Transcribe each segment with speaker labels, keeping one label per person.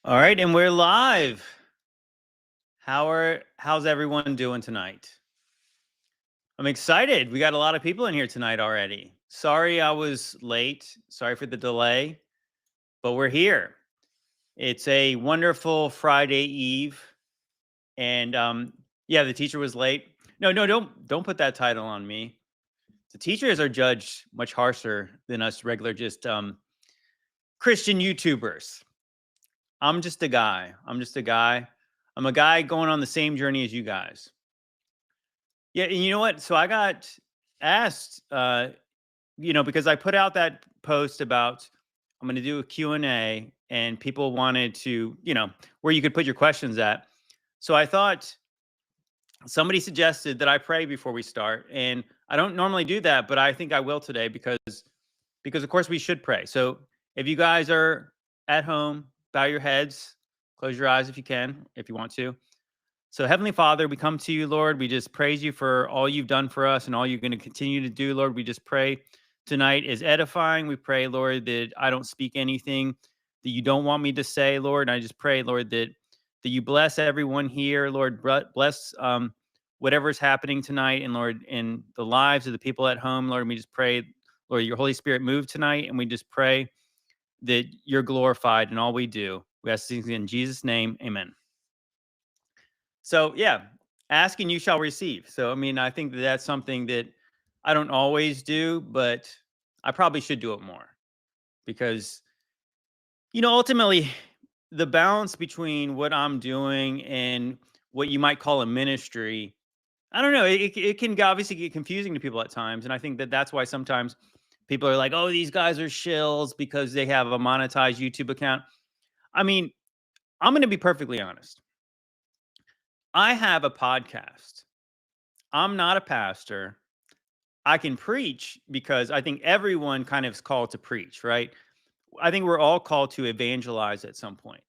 Speaker 1: All right, and we're live. How's everyone doing tonight? I'm excited. We got a lot of people in here tonight already. Sorry I was late. Sorry for the delay, but we're here. It's a wonderful Friday Eve, and yeah, the teacher was late. No, no, don't put that title on me. The teachers are judged much harsher than us regular just Christian YouTubers. I'm just a guy. I'm just a guy. I'm a guy going on the same journey as you guys. Yeah, and you know what? So I got asked, because I put out that post about I'm going to do a Q&A and people wanted to, where you could put your questions at. So I thought somebody suggested that I pray before we start, and I don't normally do that, but I think I will today because of course we should pray. So if you guys are at home, bow your heads, close your eyes if you can, if you want to. So, Heavenly Father, we come to you, Lord. We just praise you for all you've done for us and all you're going to continue to do, Lord. We just pray tonight is edifying. We pray, Lord, that I don't speak anything that you don't want me to say, Lord. And I just pray, Lord, that you bless everyone here, Lord. Bless whatever's happening tonight, and Lord, in the lives of the people at home, Lord. We just pray, Lord, your Holy Spirit move tonight, and we just pray that you're glorified in all we do. We ask things in Jesus' name, Amen. So yeah, ask and you shall receive. So I mean, I think that that's something that I don't always do, but I probably should do it more because ultimately the balance between what I'm doing and what you might call a ministry, I don't know, it can obviously get confusing to people at times, and I think that that's why sometimes people are like, "Oh, these guys are shills because they have a monetized YouTube account." I mean, I'm going to be perfectly honest. I have a podcast. I'm not a pastor. I can preach because I think everyone kind of is called to preach, right? I think we're all called to evangelize at some point.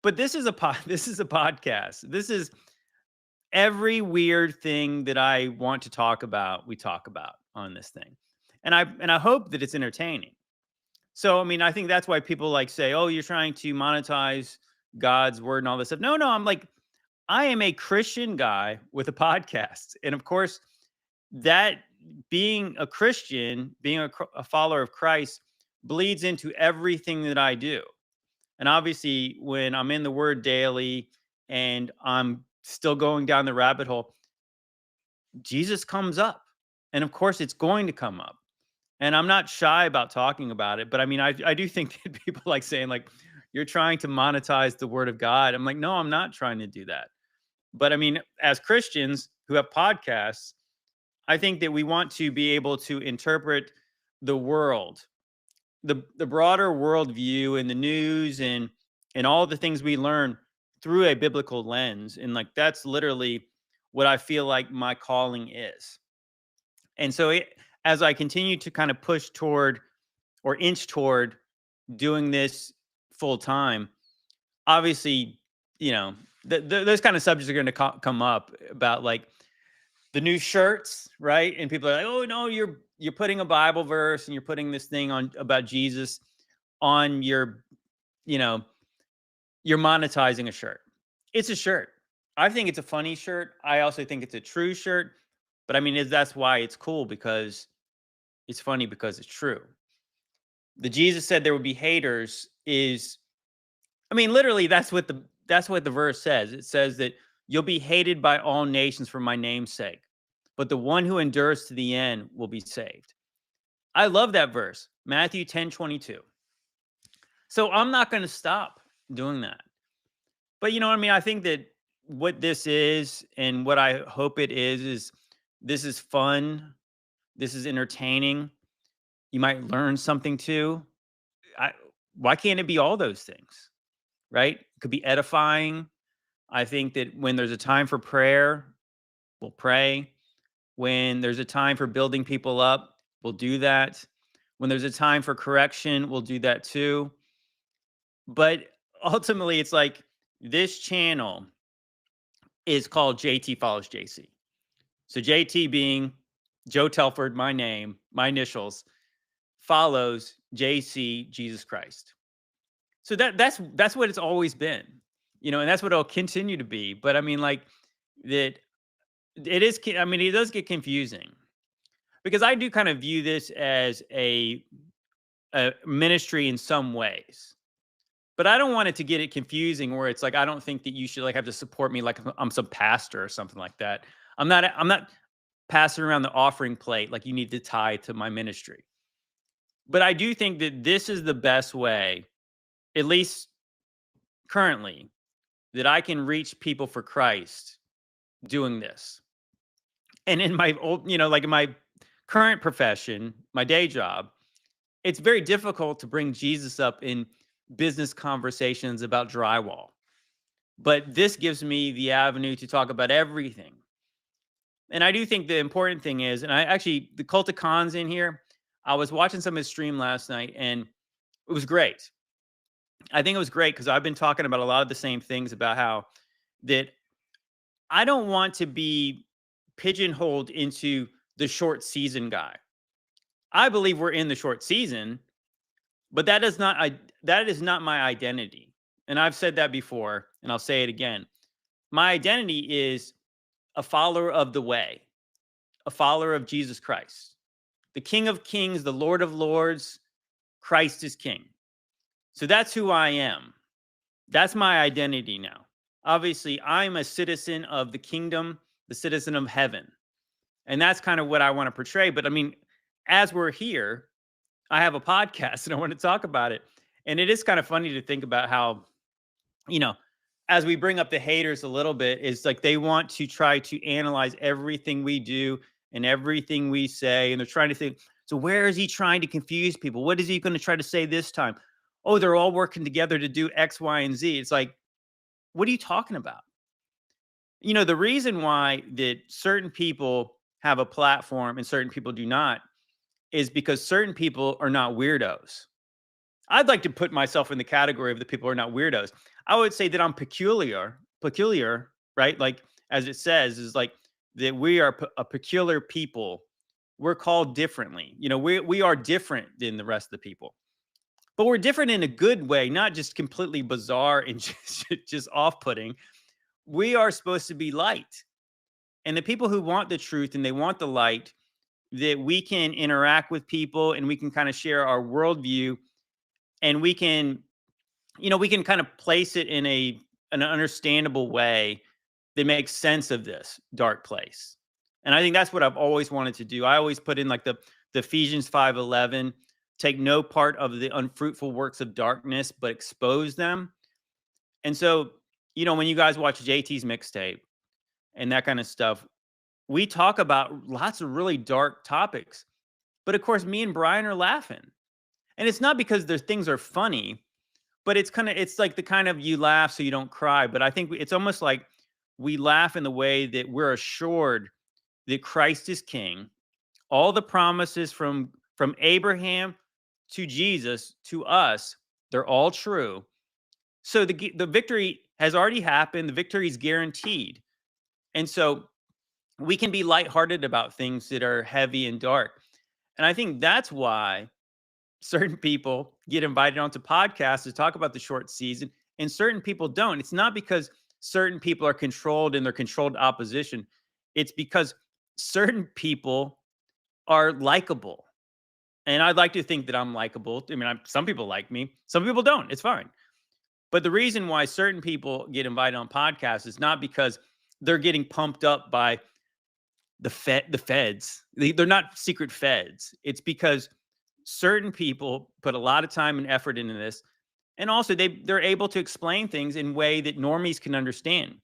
Speaker 1: But this is a this is a podcast. This is every weird thing that I want to talk about, we talk about on this thing. And I hope that it's entertaining. So I mean, I think that's why people like say, "Oh, you're trying to monetize God's word and all this stuff." No, no, I'm like I am a Christian guy with a podcast. And of course, that being a Christian, being a follower of Christ bleeds into everything that I do. And obviously, when I'm in the word daily and I'm still going down the rabbit hole, Jesus comes up. And of course, it's going to come up. And I'm not shy about talking about it. But I mean, I do think that people like saying, like, you're trying to monetize the word of God. I'm like, no, I'm not trying to do that. But I mean, as Christians who have podcasts, I think that we want to be able to interpret the world, the broader worldview and the news and all the things we learn through a biblical lens. And like that's literally what I feel like my calling is. And so as I continue to kind of push toward or inch toward doing this full time, obviously, you know, those kind of subjects are going to come up about like the new shirts, right? And people are like, "Oh no, you're putting a Bible verse and you're putting this thing on about Jesus on your, you know, you're monetizing a shirt." It's a shirt. I think it's a funny shirt. I also think it's a true shirt. But I mean, that's why it's cool because it's funny because it's true. The Jesus said there would be haters is, I mean, literally that's what the verse says. It says that you'll be hated by all nations for my name's sake, but the one who endures to the end will be saved. I love that verse, Matthew 10:22. So I'm not going to stop doing that. But you know what I mean? I think that what this is and what I hope it is this is fun. This is entertaining. You might learn something too. I, why can't it be all those things? Right? It could be edifying. I think that when there's a time for prayer, we'll pray. When there's a time for building people up, we'll do that. When there's a time for correction, we'll do that too. But ultimately, it's like this channel is called JT Follows JC. So JT being Joe Telford, my name, my initials, follows JC, Jesus Christ. So that's what it's always been, and that's what it'll continue to be. But I mean, like that, I mean, it does get confusing because I do kind of view this as a ministry in some ways. But I don't want it to get it confusing where it's like I don't think that you should like have to support me like I'm some pastor or something like that. I'm not passing around the offering plate like you need to tie to my ministry. But I do think that this is the best way, at least currently, that I can reach people for Christ doing this. And in my old, like in my current profession, my day job, it's very difficult to bring Jesus up in business conversations about drywall. But this gives me the avenue to talk about everything. And I do think the important thing is, and I actually, the Cult of Cons in here, I was watching some of his stream last night and it was great. I think it was great because I've been talking about a lot of the same things about how that I don't want to be pigeonholed into the short season guy. I believe we're in the short season, but that is not my identity. And I've said that before, and I'll say it again. My identity is a follower of the way, a follower of Jesus Christ, the King of Kings, the Lord of Lords. Christ is King. So that's who I am. That's my identity now. Obviously, I'm a citizen of the kingdom, the citizen of heaven. And that's kind of what I want to portray. But I mean, as we're here, I have a podcast and I want to talk about it. And it is kind of funny to think about how, you know, as we bring up the haters a little bit, is like they want to try to analyze everything we do and everything we say. And they're trying to think, so where is he trying to confuse people? What is he going to try to say this time? Oh, they're all working together to do X, Y, and Z. It's like, what are you talking about? The reason why that certain people have a platform and certain people do not is because certain people are not weirdos. I'd like to put myself in the category of the people who are not weirdos. I would say that I'm peculiar, right? Like as it says, is like that we are a peculiar people. We're called differently. We are different than the rest of the people, but we're different in a good way, not just completely bizarre and just off-putting. We are supposed to be light, and the people who want the truth and they want the light, that we can interact with people and we can kind of share our worldview, and we can kind of place it in an understandable way that makes sense of this dark place. And I think that's what I've always wanted to do. I always put in like the Ephesians 5:11, take no part of the unfruitful works of darkness, but expose them. And so, when you guys watch JT's mixtape and that kind of stuff, we talk about lots of really dark topics. But of course, me and Brian are laughing. And it's not because their things are funny, but it's like the kind of you laugh so you don't cry. But I think it's almost like we laugh in the way that we're assured that Christ is King. All the promises from Abraham to Jesus to us, they're all true. So the victory has already happened. The victory is guaranteed. And so we can be lighthearted about things that are heavy and dark. And I think that's why certain people get invited onto podcasts to talk about the short season and certain people don't. It's not because certain people are controlled and they're controlled opposition. It's because certain people are likable. And I'd like to think that I'm likable. I mean, some people like me, some people don't. It's fine. But the reason why certain people get invited on podcasts is not because they're getting pumped up by the feds. They're not secret feds. It's because certain people put a lot of time and effort into this. And also they're able to explain things in a way that normies can understand.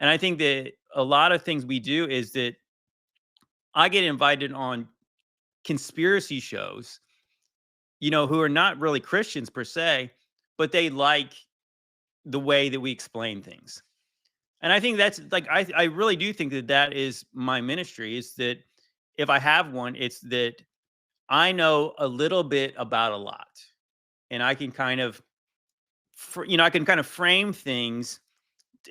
Speaker 1: And I think that a lot of things we do is that I get invited on conspiracy shows, who are not really Christians per se, but they like the way that we explain things. And I think that's like, I really do think that is my ministry, is that if I have one, it's that I know a little bit about a lot, and I can kind of, I can kind of frame things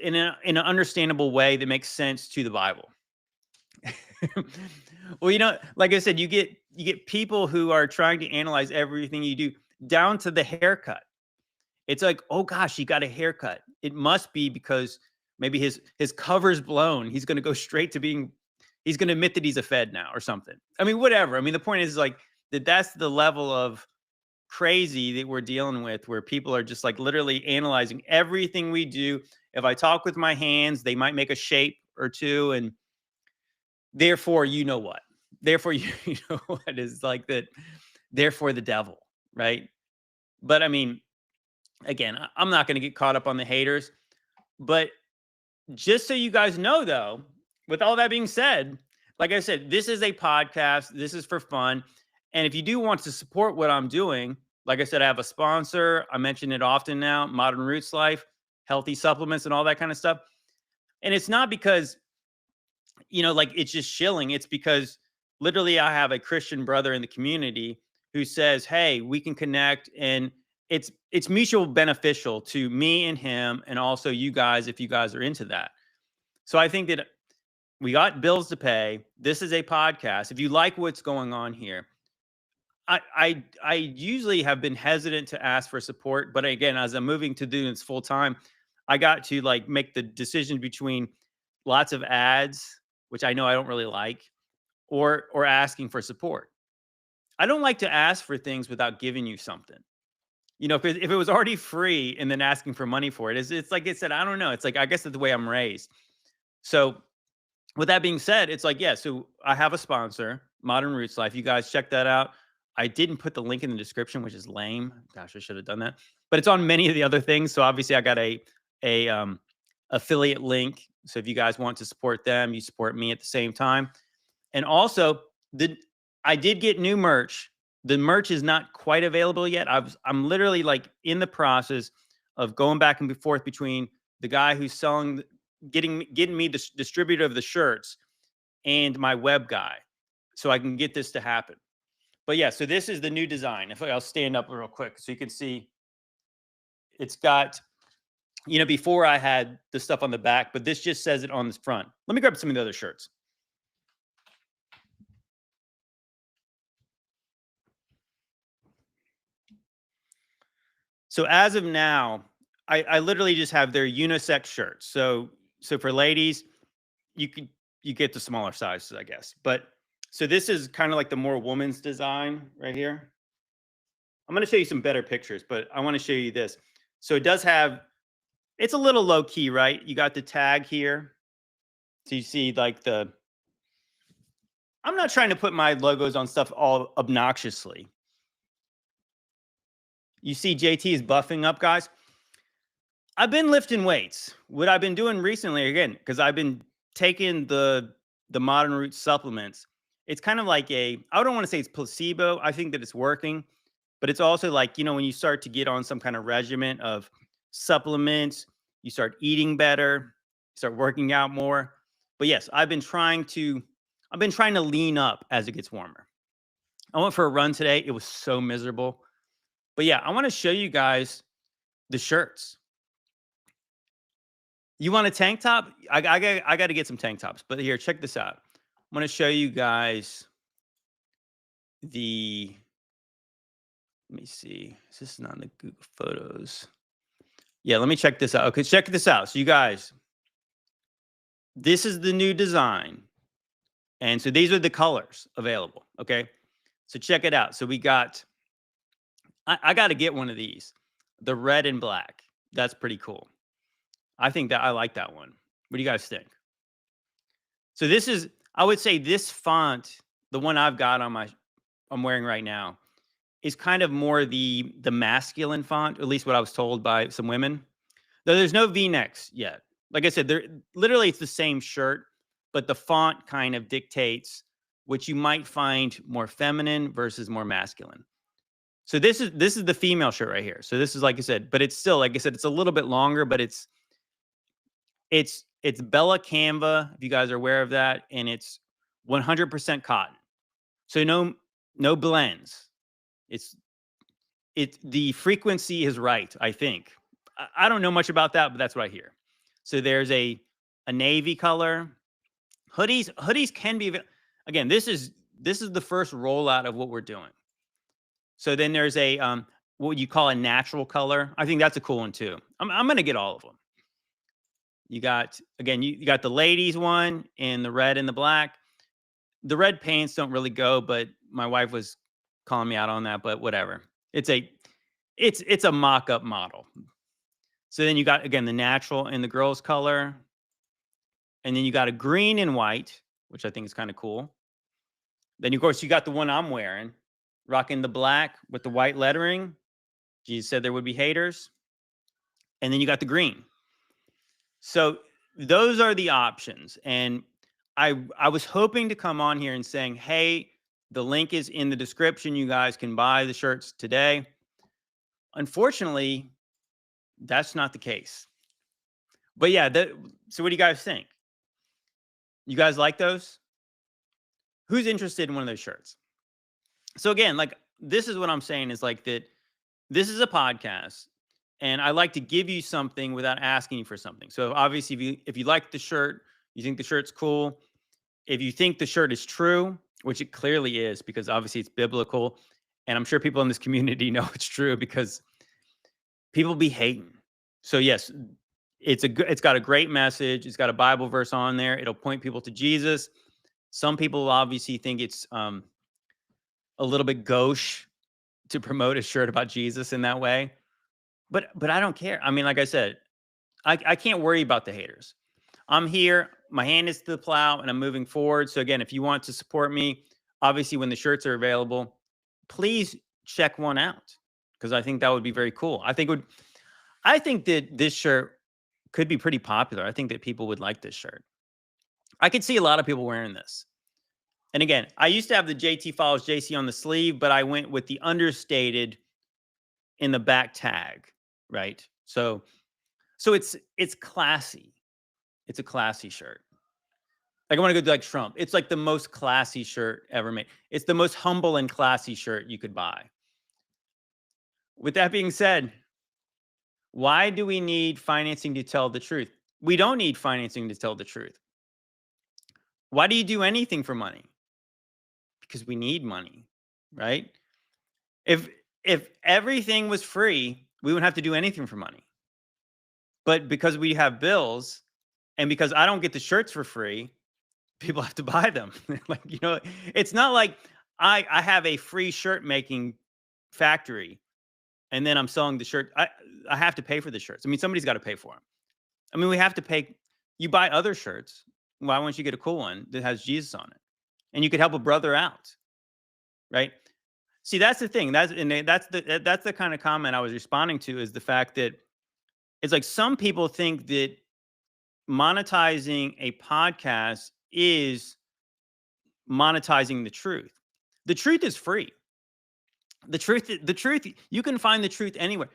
Speaker 1: in an understandable way that makes sense to the Bible. Well, like I said, you get people who are trying to analyze everything you do down to the haircut. It's like, oh gosh, he got a haircut. It must be because maybe his cover's blown. He's going to go straight to being. He's going to admit that he's a Fed now or something. I mean, whatever. I mean, the point is like that's the level of crazy that we're dealing with, where people are just like literally analyzing everything we do. If I talk with my hands, they might make a shape or two, and therefore, you know what? Therefore, you know what is like that. Therefore, the devil, right? But I mean, again, I'm not going to get caught up on the haters. But just so you guys know, though, with all that being said, like I said, this is a podcast. This is for fun. And if you do want to support what I'm doing, like I said, I have a sponsor. I mention it often now, Modern Roots Life, healthy supplements and all that kind of stuff. And it's not because, like it's just shilling. It's because literally I have a Christian brother in the community who says, hey, we can connect, and it's mutual beneficial to me and him, and also you guys if you guys are into that. So I think that we got bills to pay. This is a podcast. If you like what's going on here, I usually have been hesitant to ask for support, but again, as I'm moving to do this full time, I got to like make the decision between lots of ads, which I know I don't really like, or asking for support. I don't like to ask for things without giving you something. If it was already free and then asking for money for it, it's like I said, I don't know. It's like I guess that's the way I'm raised. So with that being said, it's like, yeah, so I have a sponsor, Modern Roots Life. You guys check that out. I didn't put the link in the description, which is lame. Gosh, I should have done that. But it's on many of the other things. So obviously I got a affiliate link. So if you guys want to support them, you support me at the same time. And also, I did get new merch. The merch is not quite available yet. I'm literally like in the process of going back and forth between the guy who's getting me the distributor of the shirts and my web guy, so I can get this to happen. But yeah, so this is the new design. If I'll stand up real quick so you can see, it's got, before I had the stuff on the back, but this just says it on the front. Let me grab some of the other shirts. So as of now, I literally just have their unisex shirts. So for ladies, you get the smaller sizes, I guess. But so this is kind of like the more woman's design right here. I'm going to show you some better pictures, but I want to show you this. So it does have, it's a little low key, right? You got the tag here. So you see like I'm not trying to put my logos on stuff all obnoxiously. You see JT is buffing up, guys. I've been lifting weights. What I've been doing recently, again, because I've been taking the Modern Roots supplements. It's kind of like I don't want to say it's placebo. I think that it's working, but it's also like, when you start to get on some kind of regimen of supplements, you start eating better, start working out more. But yes, I've been trying to lean up as it gets warmer. I went for a run today. It was so miserable. But yeah, I want to show you guys the shirts. You want a tank top? I got to get some tank tops. But here, check this out. I'm going to show you guys let me see. This is not in the Google Photos. Yeah, let me check this out. Okay, check this out. So you guys, this is the new design. And so these are the colors available. Okay, so check it out. So we got, I got to get one of these, the red and black. That's pretty cool. I think that I like that one. What do you guys think? So this is, I would say this font, the one I've got I'm wearing right now, is kind of more the masculine font, at least what I was told by some women. Though there's no V-necks yet. Like I said, literally it's the same shirt, but the font kind of dictates what you might find more feminine versus more masculine. So this is the female shirt right here. So this is, like I said, but it's still, like I said, it's a little bit longer, but it's Bella Canva, if you guys are aware of that, and it's 100% cotton. So no blends. The frequency is right, I think. I don't know much about that, but that's what I hear. So there's a navy color. Hoodies can be, again, this is the first rollout of what we're doing. So then there's a what you call a natural color. I think that's a cool one too. I'm going to get all of them. You got, again, you got the ladies one in the red and the black. The red pants don't really go, but my wife was calling me out on that, but whatever. It's a mock-up model. So then you got, again, the natural and the girls color. And then you got a green and white, which I think is kind of cool. Then, of course, you got the one I'm wearing, rocking the black with the white lettering. Jesus said there would be haters. And then you got the green. So those are the options. And I was hoping to come on here and saying, hey, the link is in the description. You guys can buy the shirts today. Unfortunately, that's not the case. But yeah, so what do you guys think? You guys like those? Who's interested in one of those shirts? So again, like, this is what I'm saying is like that this is a podcast and I like to give you something without asking you for something. So obviously if you like the shirt, you think the shirt's cool, if you think the shirt is true, which it clearly is because obviously it's biblical, and I'm sure people in this community know it's true because people be hating. So yes, it's got a great message. It's got a Bible verse on there. It'll point people to Jesus. Some people obviously think it's a little bit gauche to promote a shirt about Jesus in that way. But I don't care. I mean, like I said, I can't worry about the haters. I'm here. My hand is to the plow and I'm moving forward. So again, if you want to support me, obviously when the shirts are available, please check one out because I think that would be very cool. I think that this shirt could be pretty popular. I think that people would like this shirt. I could see a lot of people wearing this. And again, I used to have the JT follows JC on the sleeve, but I went with the understated in the back tag, right? So it's classy. It's a classy shirt. Like I want to go like Trump. It's like the most classy shirt ever made. It's the most humble and classy shirt you could buy. With that being said, why do we need financing to tell the truth? We don't need financing to tell the truth. Why do you do anything for money? Because we need money, right? If everything was free, we wouldn't have to do anything for money. But because we have bills and because I don't get the shirts for free, people have to buy them. Like, it's not like I have a free shirt making factory and then I'm selling the shirt. I have to pay for the shirts. I mean, somebody's got to pay for them. I mean, we have to pay. You buy other shirts. Why won't you get a cool one that has Jesus on it? And you could help a brother out, right? See, that's the thing. That's the kind of comment I was responding to is the fact that it's like some people think that monetizing a podcast is monetizing the truth. The truth is free. The truth, you can find the truth anywhere.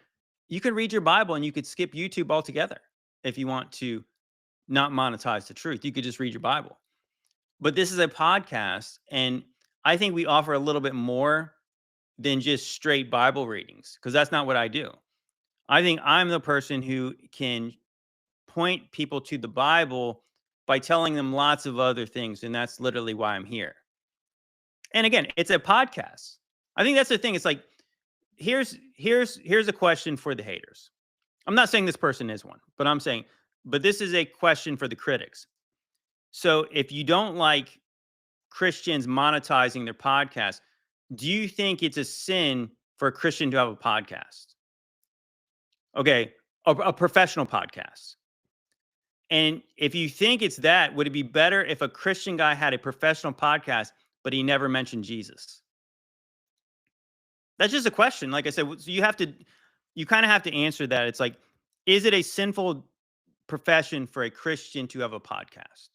Speaker 1: You can read your Bible and you could skip YouTube altogether if you want to not monetize the truth. You could just read your Bible. But this is a podcast, and I think we offer a little bit more than just straight Bible readings, because that's not what I do. I think I'm the person who can point people to the Bible by telling them lots of other things, and that's literally why I'm here. And again, it's a podcast. I think that's the thing. It's like, here's a question for the haters. I'm not saying this person is one, but this is a question for the critics. So if you don't like Christians monetizing their podcast, do you think it's a sin for a Christian to have a podcast? Okay, a professional podcast. And if you think it's that, would it be better if a Christian guy had a professional podcast, but he never mentioned Jesus? That's just a question. Like I said, so you kind of have to answer that. It's like, is it a sinful profession for a Christian to have a podcast?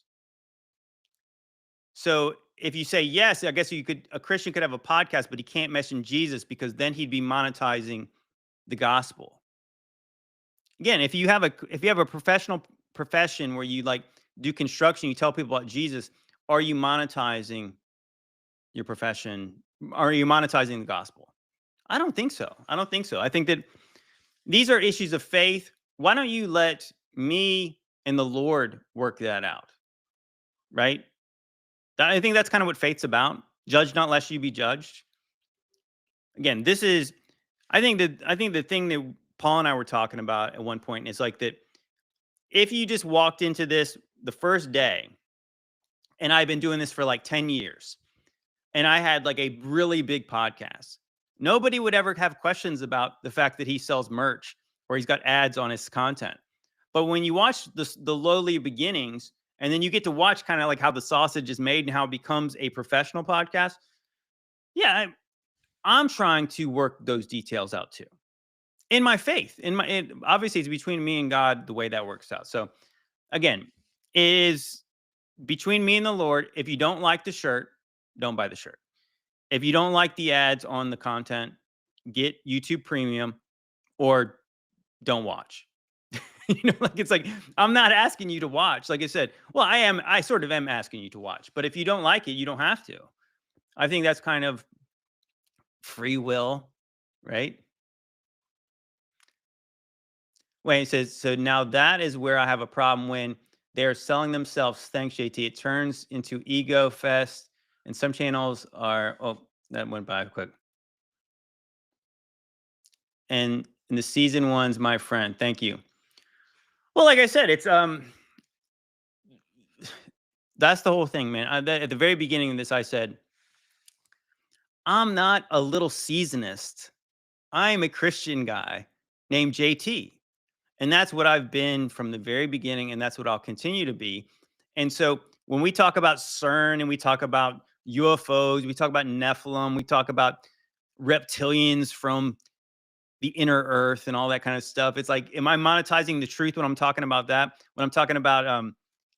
Speaker 1: So if you say yes, I guess a Christian could have a podcast, but he can't mention Jesus because then he'd be monetizing the gospel. Again, if you have a professional profession where you like do construction, you tell people about Jesus, are you monetizing your profession? Are you monetizing the gospel? I don't think so. I think that these are issues of faith. Why don't you let me and the Lord work that out? Right? I think that's kind of what faith's about. Judge not lest you be judged. Again, I think the thing that Paul and I were talking about at one point is like that if you just walked into this the first day, and I've been doing this for like 10 years, and I had like a really big podcast, nobody would ever have questions about the fact that he sells merch or he's got ads on his content. But when you watch the lowly beginnings, and then you get to watch kind of like how the sausage is made and how it becomes a professional podcast, yeah, I'm trying to work those details out too. In my faith, obviously it's between me and God the way that works out. So again, it is between me and the Lord. If you don't like the shirt, don't buy the shirt. If you don't like the ads on the content, get YouTube Premium or don't watch. Like it's like I'm not asking you to watch. Like I said, well, I sort of am asking you to watch, but if you don't like it, you don't have to. I think that's kind of free will, right? Wait, it says, so now that is where I have a problem when they're selling themselves. Thanks, JT. It turns into ego fest, and some channels are, oh, that went by quick. And in the season one's my friend. Thank you. Well, like I said, it's, that's the whole thing, man. At the very beginning of this, I said, I'm not a little seasonist. I'm a Christian guy named JT. And that's what I've been from the very beginning, and that's what I'll continue to be. And so when we talk about CERN and we talk about UFOs, we talk about Nephilim, we talk about reptilians from the inner earth and all that kind of stuff. It's like, am I monetizing the truth when I'm talking about that? When I'm talking about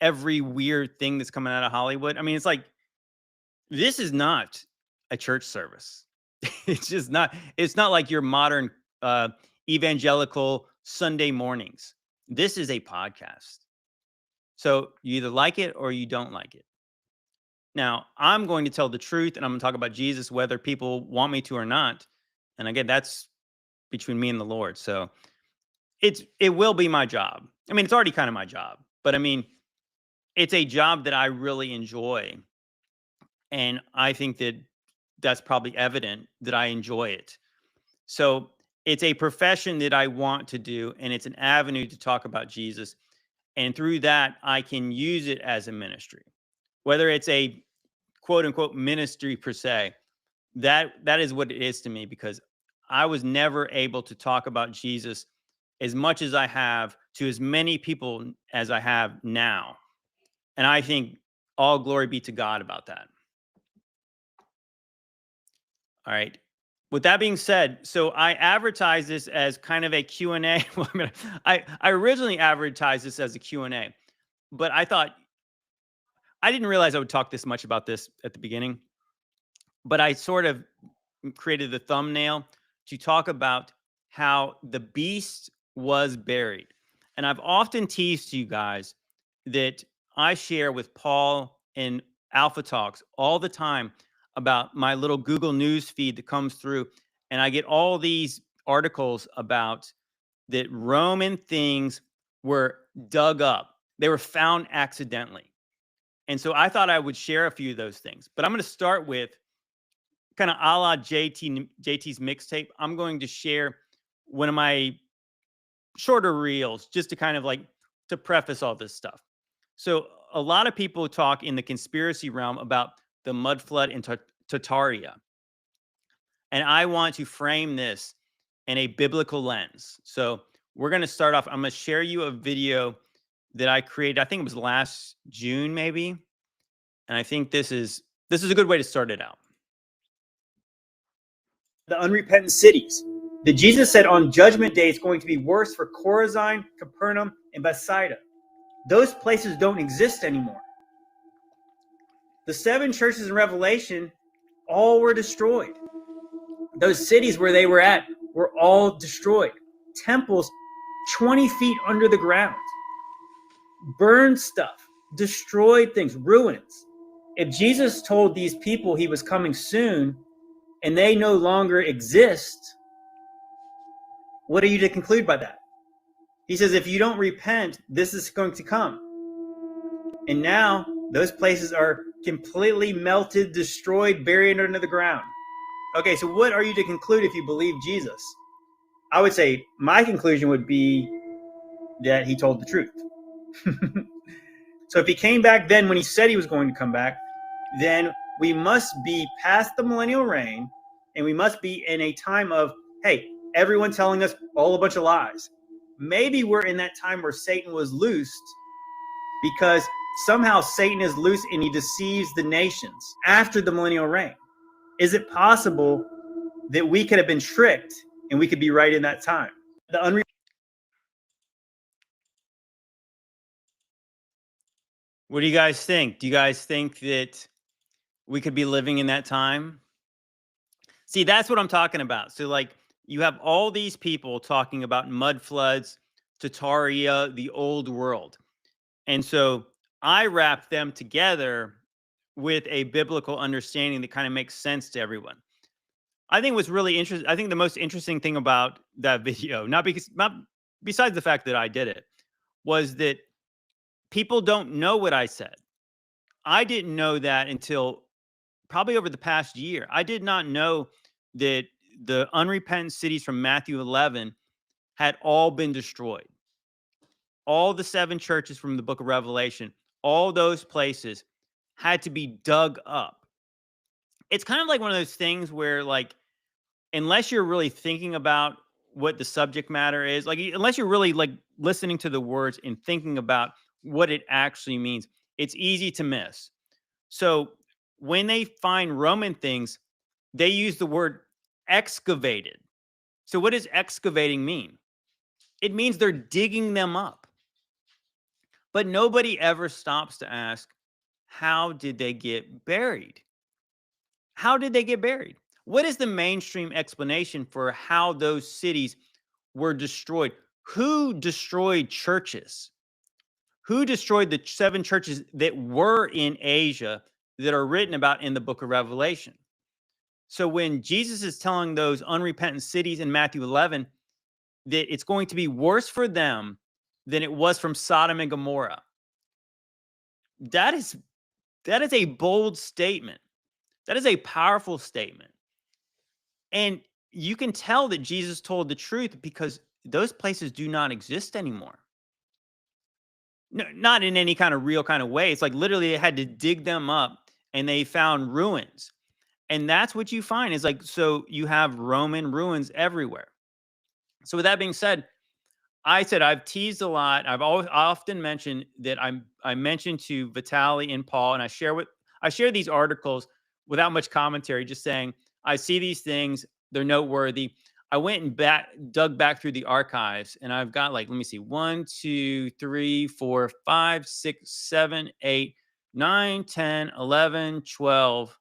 Speaker 1: every weird thing that's coming out of Hollywood? I mean, it's like, this is not a church service. It's just not. It's not like your modern evangelical Sunday mornings. This is a podcast. So you either like it or you don't like it. Now, I'm going to tell the truth and I'm going to talk about Jesus, whether people want me to or not. And again, that's between me and the Lord. So it will be my job. I mean, it's already kind of my job, but I mean, it's a job that I really enjoy. And I think that that's probably evident that I enjoy it. So it's a profession that I want to do, and it's an avenue to talk about Jesus. And through that, I can use it as a ministry, whether it's a quote unquote ministry per se. That is what it is to me, because I was never able to talk about Jesus as much as I have to as many people as I have now. And I think all glory be to God about that. All right. With that being said, so I advertise this as kind of a Q&A. Well, I originally advertised this as a Q&A, but I thought, I didn't realize I would talk this much about this at the beginning, but I sort of created the thumbnail to talk about how the beast was buried. And I've often teased you guys that I share with Paul in Alpha Talks all the time about my little Google News feed that comes through. And I get all these articles about that Roman things were dug up. They were found accidentally. And so I thought I would share a few of those things. But I'm going to start with kind of a la JT's mixtape. I'm going to share one of my shorter reels just to kind of like to preface all this stuff. So a lot of people talk in the conspiracy realm about the mud flood in Tartaria. And I want to frame this in a biblical lens. So we're going to start off. I'm going to share you a video that I created. I think it was last June, maybe. And I think this is a good way to start it out. The unrepentant cities. That Jesus said on Judgment Day it's going to be worse for Chorazin, Capernaum, and Bethsaida. Those places don't exist anymore. The 7 churches in Revelation all were destroyed. Those cities where they were at were all destroyed. Temples 20 feet under the ground. Burned stuff. Destroyed things. Ruins. If Jesus told these people he was coming soon and they no longer exist, what are you to conclude by that? He says, if you don't repent, this is going to come. And now those places are completely melted, destroyed, buried under the ground. Okay, so what are you to conclude if you believe Jesus? I would say my conclusion would be that he told the truth. So if he came back then when he said he was going to come back, then we must be past the millennial reign, and we must be in a time of, hey, everyone telling us all a bunch of lies. Maybe we're in that time where Satan was loosed because somehow Satan is loose and he deceives the nations after the millennial reign. Is it possible that we could have been tricked and we could be right in that time? What do you guys think? Do you guys think that we could be living in that time? See, that's what I'm talking about. So, like, you have all these people talking about mud floods, Tartaria, the old world. And so I wrap them together with a biblical understanding that kind of makes sense to everyone. I think what's really interesting, I think the most interesting thing about that video, not besides the fact that I did it, was that people don't know what I said. I didn't know that until probably over the past year. I did not know that the unrepentant cities from Matthew 11 had all been destroyed. All the seven churches from the book of Revelation, all those places had to be dug up. It's kind of like one of those things where, like, unless you're really thinking about what the subject matter is, like, unless you're really like listening to the words and thinking about what it actually means, it's easy to miss. So when they find Roman things, they use the word excavated. So what does excavating mean? It means they're digging them up. But nobody ever stops to ask, how did they get buried? How did they get buried? What is the mainstream explanation for how those cities were destroyed? Who destroyed churches? Who destroyed the seven churches that were in Asia that are written about in the book of Revelation? So when Jesus is telling those unrepentant cities in Matthew 11 that it's going to be worse for them than it was from Sodom and Gomorrah, that is a bold statement. That is a powerful statement. And you can tell that Jesus told the truth because those places do not exist anymore. No, not in any kind of real kind of way. It's like literally they had to dig them up and they found ruins. And that's what you find is like, so you have Roman ruins everywhere. So with that being said, I said I've teased a lot. I often mentioned that I mentioned to Vitaly and Paul, and I share these articles without much commentary, just saying I see these things, they're noteworthy. I went and dug back through the archives, and I've got, like, let me see, 1, 2, 3, 4, 5, 6, 7, 8, 9, 10, 11, 12.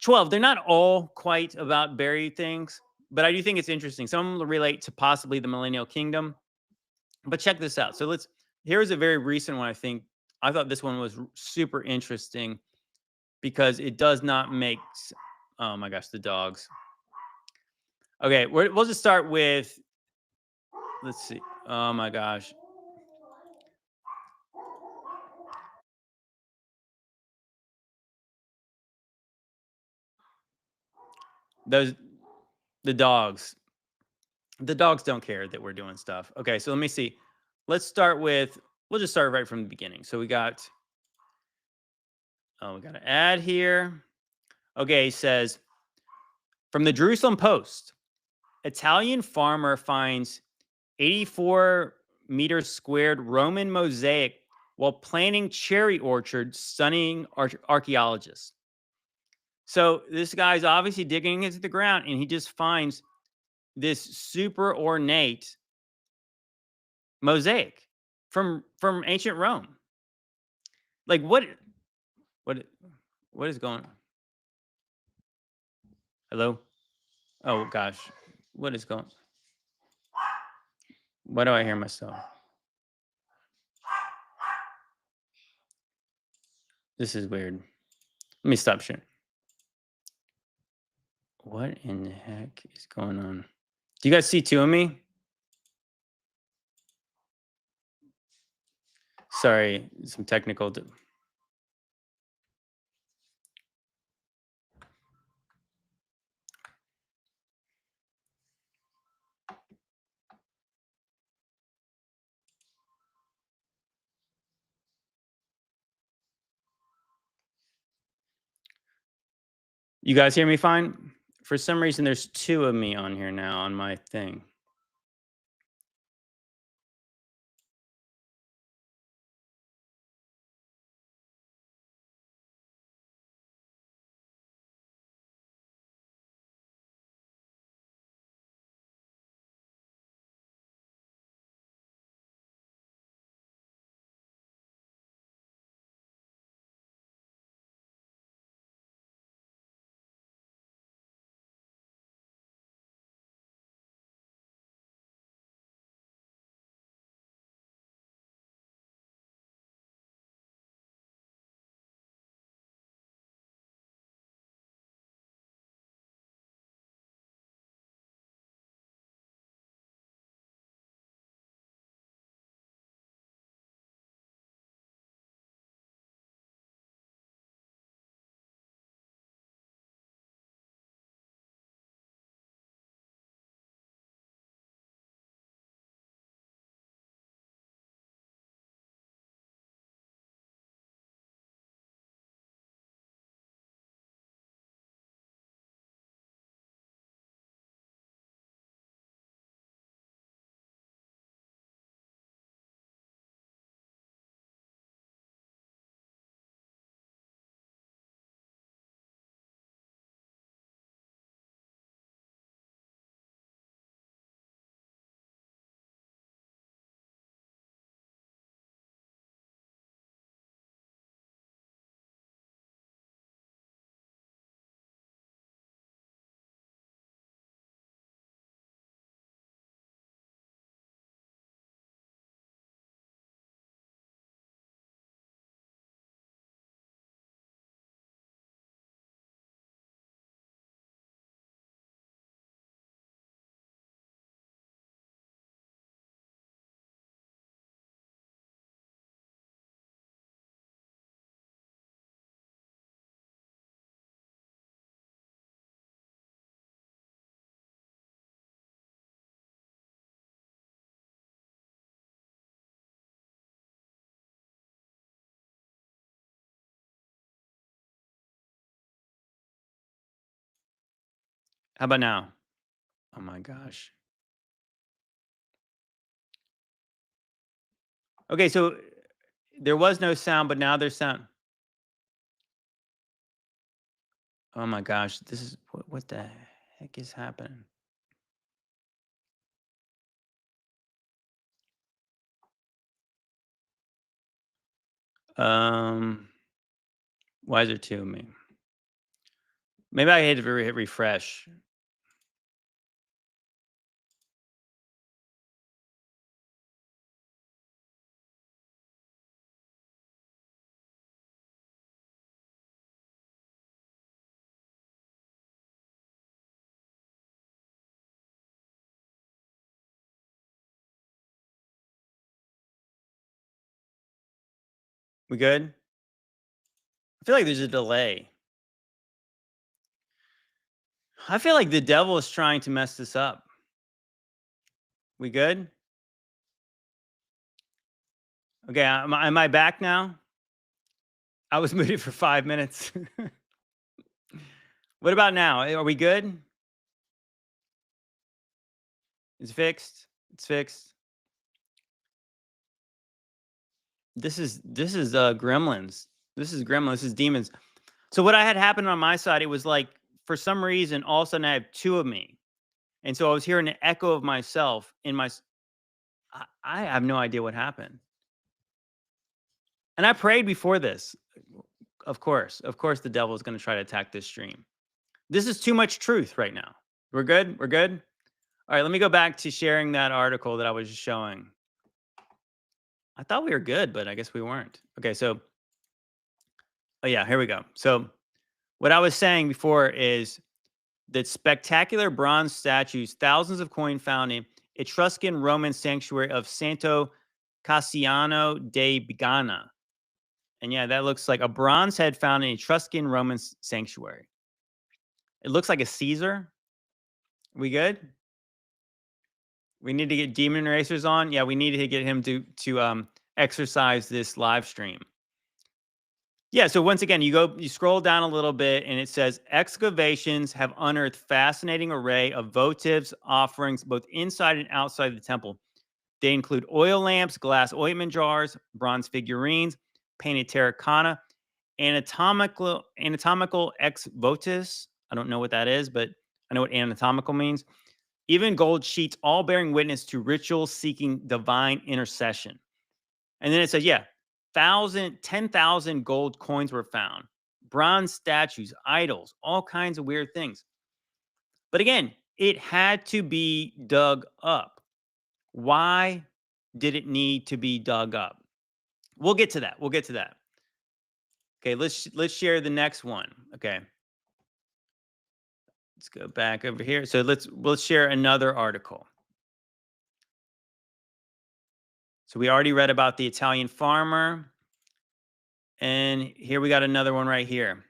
Speaker 1: 12. They're not all quite about buried things, but I do think it's interesting. Some of them relate to possibly the millennial kingdom. But check this out. So here's a very recent one. I thought this one was super interesting because it does not make, oh my gosh, the dogs. Okay, we'll just start with, let's see. Oh my gosh. Those, the dogs. The dogs don't care that we're doing stuff. Okay, so let me see. Let's start with, we'll just start right from the beginning. So we got an ad here. Okay, it says, from the Jerusalem Post, Italian farmer finds 84 meters squared Roman mosaic while planting cherry orchard, stunning archaeologists. So this guy's obviously digging into the ground and he just finds this super ornate mosaic from ancient Rome. Like what what is going on? Hello? Oh gosh. What is going? Why do I hear myself? This is weird. Let me stop sharing. What in the heck is going on? Do you guys see two of me? Sorry, some technical. You guys hear me fine? For some reason, there's two of me on here now on my thing. How about now? Oh my gosh. Okay, so there was no sound, but now there's sound. Oh my gosh, this is what the heck is happening? Um, why is there two of me? Maybe I had to hit refresh. We good? I feel like there's a delay. I feel like the devil is trying to mess this up. We good? Okay, am I back now? I was muted for 5 minutes. What about now? Are we good? It's fixed. It's fixed. This is gremlins. This is gremlins. This is demons. So what I had happen on my side, it was like for some reason, all of a sudden I have two of me, and so I was hearing an echo of myself in my. I have no idea what happened, and I prayed before this. Of course, the devil is going to try to attack this stream. This is too much truth right now. We're good. We're good. All right, let me go back to sharing that article that I was just showing. I thought we were good, but I guess we weren't. Okay, so oh yeah, here we go. So what I was saying before is that spectacular bronze statues, thousands of coin found in Etruscan Roman sanctuary of Santo Cassiano de Bigana. And yeah, that looks like a bronze head found in Etruscan Roman sanctuary. It looks like a Caesar. We good? We need to get Demon Racers on. Yeah, we need to get him to exercise this live stream. Yeah, so once again, you scroll down a little bit and it says excavations have unearthed fascinating array of votives, offerings both inside and outside the temple. They include oil lamps, glass ointment jars, bronze figurines, painted terracotta, anatomical ex votis. I don't know what that is, but I know what anatomical means. Even gold sheets, all bearing witness to ritual seeking divine intercession. And then it says, yeah, 10,000 gold coins were found, bronze statues, idols, all kinds of weird things. But again, it had to be dug up. Why did it need to be dug up? We'll get to that. We'll get to that. Okay, let's share the next one. Okay. Let's go back over here. So we'll share another article. So we already read about the Italian farmer. And here we got another one right here.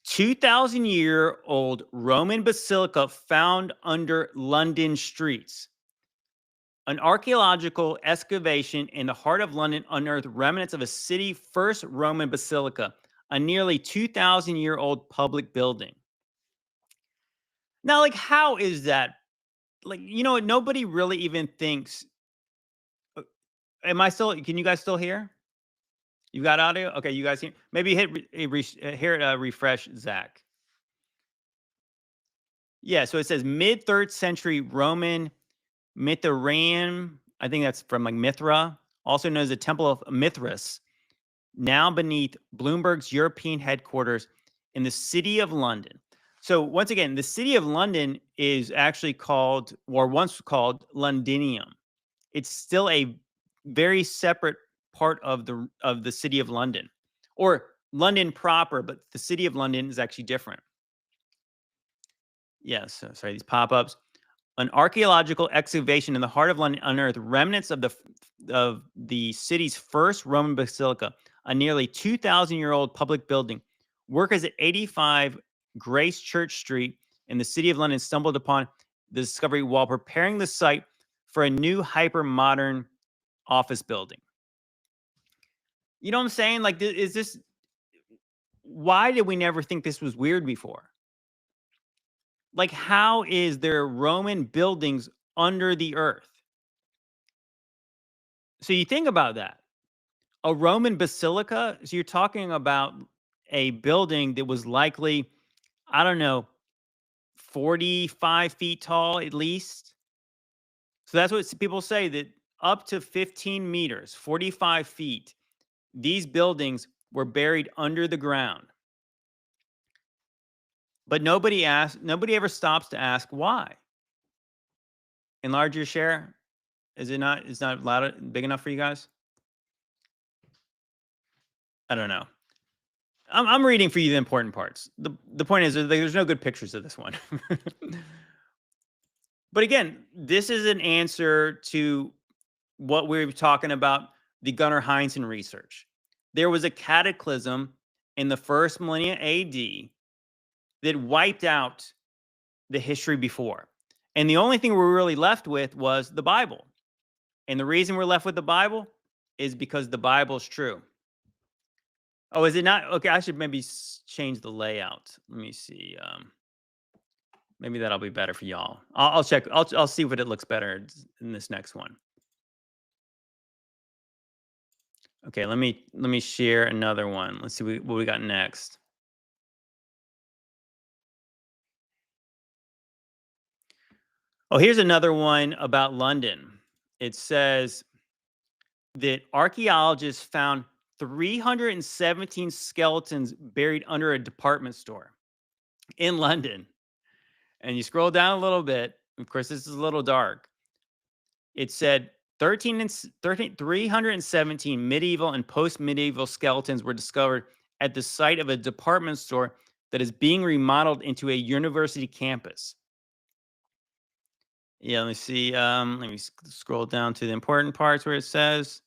Speaker 1: 2,000-year-old Roman basilica found under London streets. An archaeological excavation in the heart of London unearthed remnants of a city first Roman basilica, a nearly 2,000-year-old public building. Now, like, how is that? Like, nobody really even thinks. Can you guys still hear? You got audio? Okay, you guys hear? Maybe refresh, Zach. Yeah, so it says mid-3rd century Roman Mithraeum. I think that's from like Mithra, also known as the Temple of Mithras, now beneath Bloomberg's European headquarters in the city of London. So once again, the city of London is actually called, or once called, Londinium. It's still a very separate part of the city of London, or London proper, but the city of London is actually different. Yes, sorry, these pop-ups. An archaeological excavation in the heart of London unearthed remnants of the city's first Roman basilica, a nearly 2,000-year-old public building. Workers at 85 Grace Church Street in the city of London stumbled upon the discovery while preparing the site for a new hyper-modern office building. You know what I'm saying? Like, why did we never think this was weird before? Like, how is there Roman buildings under the earth? So you think about that. A Roman basilica, so you're talking about a building that was likely, I don't know, 45 feet tall at least. So that's what people say, that up to 15 meters, 45 feet, these buildings were buried under the ground. But nobody ever stops to ask why. Enlarge your share. It's not loud, big enough for you guys? I don't know. I'm reading for you the important parts. The point is, there's no good pictures of this one. But again, this is an answer to what we were talking about, the Gunnar Heinzen research. There was a cataclysm in the first millennia AD that wiped out the history before. And the only thing we're really left with was the Bible. And the reason we're left with the Bible is because the Bible's true. Oh, is it not? Okay, I should maybe change the layout. Let me see. Maybe that'll be better for y'all. I'll check. I'll see what it looks better in this next one. Okay, let me share another one. Let's see what we got next. Oh, here's another one about London. It says that archaeologists found 317 skeletons buried under a department store in London. And you scroll down a little bit. Of course, this is a little dark. It said 317 medieval and post-medieval skeletons were discovered at the site of a department store that is being remodeled into a university campus. Yeah, let me see. Let me scroll down to the important parts where it says.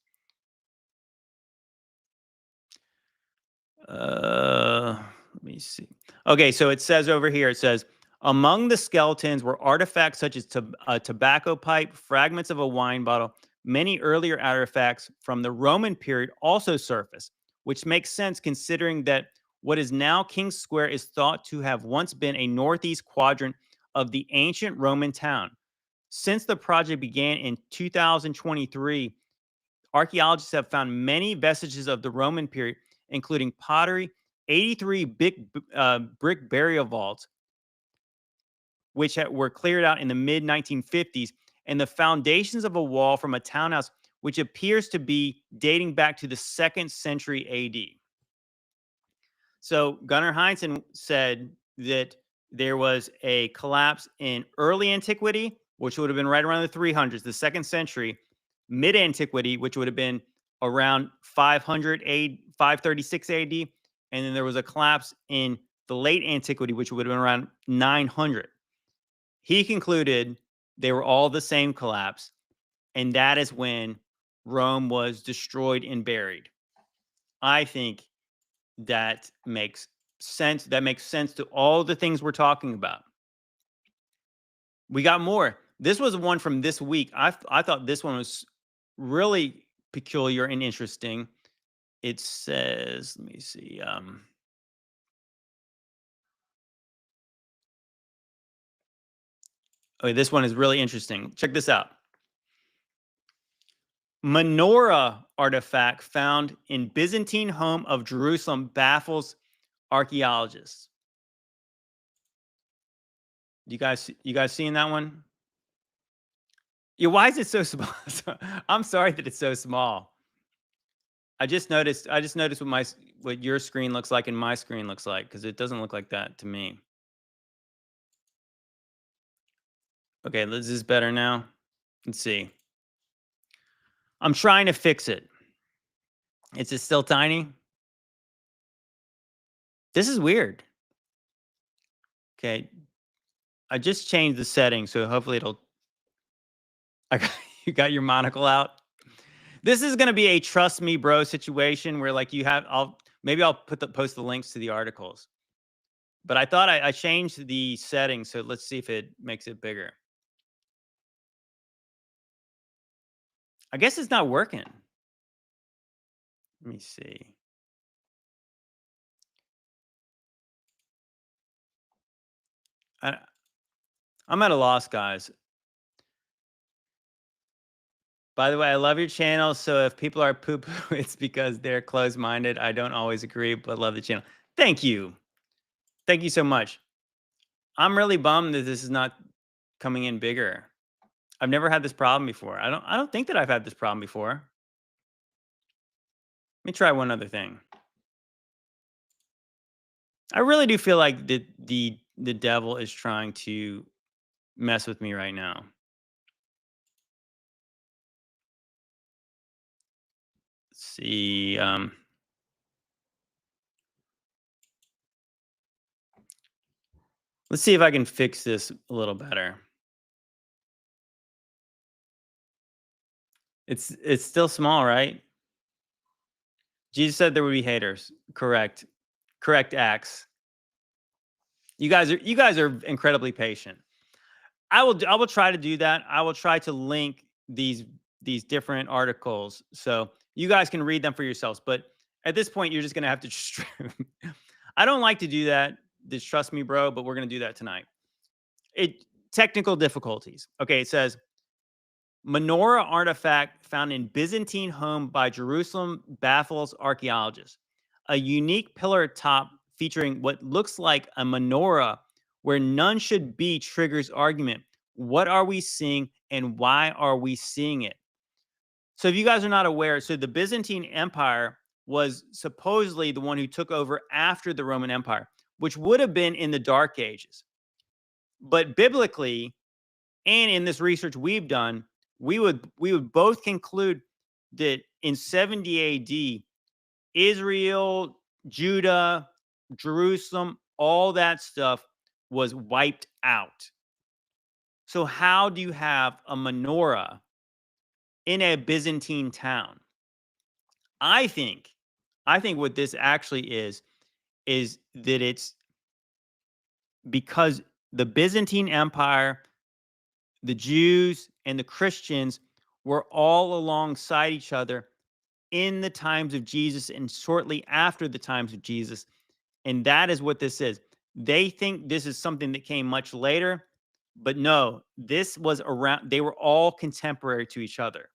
Speaker 1: Let me see. Okay, so it says over here, it says, among the skeletons were artifacts such as a tobacco pipe, fragments of a wine bottle. Many earlier artifacts from the Roman period also surfaced. which makes sense considering that what is now King's Square is thought to have once been a northeast quadrant of the ancient Roman town. Since the project began in 2023, archaeologists have found many vestiges of the Roman period, including pottery, 83 big brick burial vaults, which were cleared out in the mid 1950s, and the foundations of a wall from a townhouse, which appears to be dating back to the 2nd century AD. So Gunnar Heinzen said that there was a collapse in early antiquity, which would have been right around the 300s, the 2nd century, mid antiquity, which would have been around 500 AD, 536 AD, and then there was a collapse in the late antiquity, which would have been around 900. He concluded they were all the same collapse, and that is when Rome was destroyed and buried. I think that makes sense. That makes sense to all the things we're talking about. We got more. This was one from this week. I thought this one was really peculiar and interesting. It says, let me see. Okay, this one is really interesting. Check this out. Menorah artifact found in Byzantine home of Jerusalem baffles archaeologists. You guys seeing that one? Yeah, why is it so small? I'm sorry that it's so small. I just noticed what your screen looks like and my screen looks like, because it doesn't look like that to me. Okay, is this better now? Let's see. I'm trying to fix it. Is it still tiny? This is weird. Okay. I just changed the setting, so hopefully it'll. You got your monocle out. This is going to be a trust me, bro situation where like you have. I'll post the links to the articles. But I thought I changed the setting, so let's see if it makes it bigger. I guess it's not working. Let me see. I'm at a loss, guys. By the way, I love your channel. So if people are poo-poo, it's because they're closed-minded. I don't always agree, but love the channel. Thank you. Thank you so much. I'm really bummed that this is not coming in bigger. I've never had this problem before. I don't think that I've had this problem before. Let me try one other thing. I really do feel like the devil is trying to mess with me right now. Let's see. Let's see if I can fix this a little better. It's still small, right? Jesus said there would be haters. Correct. Correct, Axe. You guys are incredibly patient. I will try to do that. I will try to link these different articles so you guys can read them for yourselves. But at this point, you're just gonna have to just. I don't like to do that. Just trust me, bro. But we're gonna do that tonight. Technical difficulties. Okay, it says menorah artifact found in Byzantine home by Jerusalem baffles archaeologists. A unique pillar top featuring what looks like a menorah where none should be triggers argument. What are we seeing and why are we seeing it? So if you guys are not aware, so the Byzantine Empire was supposedly the one who took over after the Roman Empire, which would have been in the Dark Ages. But biblically, and in this research we've done, we would both conclude that in 70 AD, Israel, Judah, Jerusalem, all that stuff was wiped out. So how do you have a menorah in a Byzantine town? I think what this actually is that it's because the Byzantine Empire, the Jews and the Christians were all alongside each other in the times of Jesus and shortly after the times of Jesus. And that is what this is. They think this is something that came much later, but no, this was around, they were all contemporary to each other.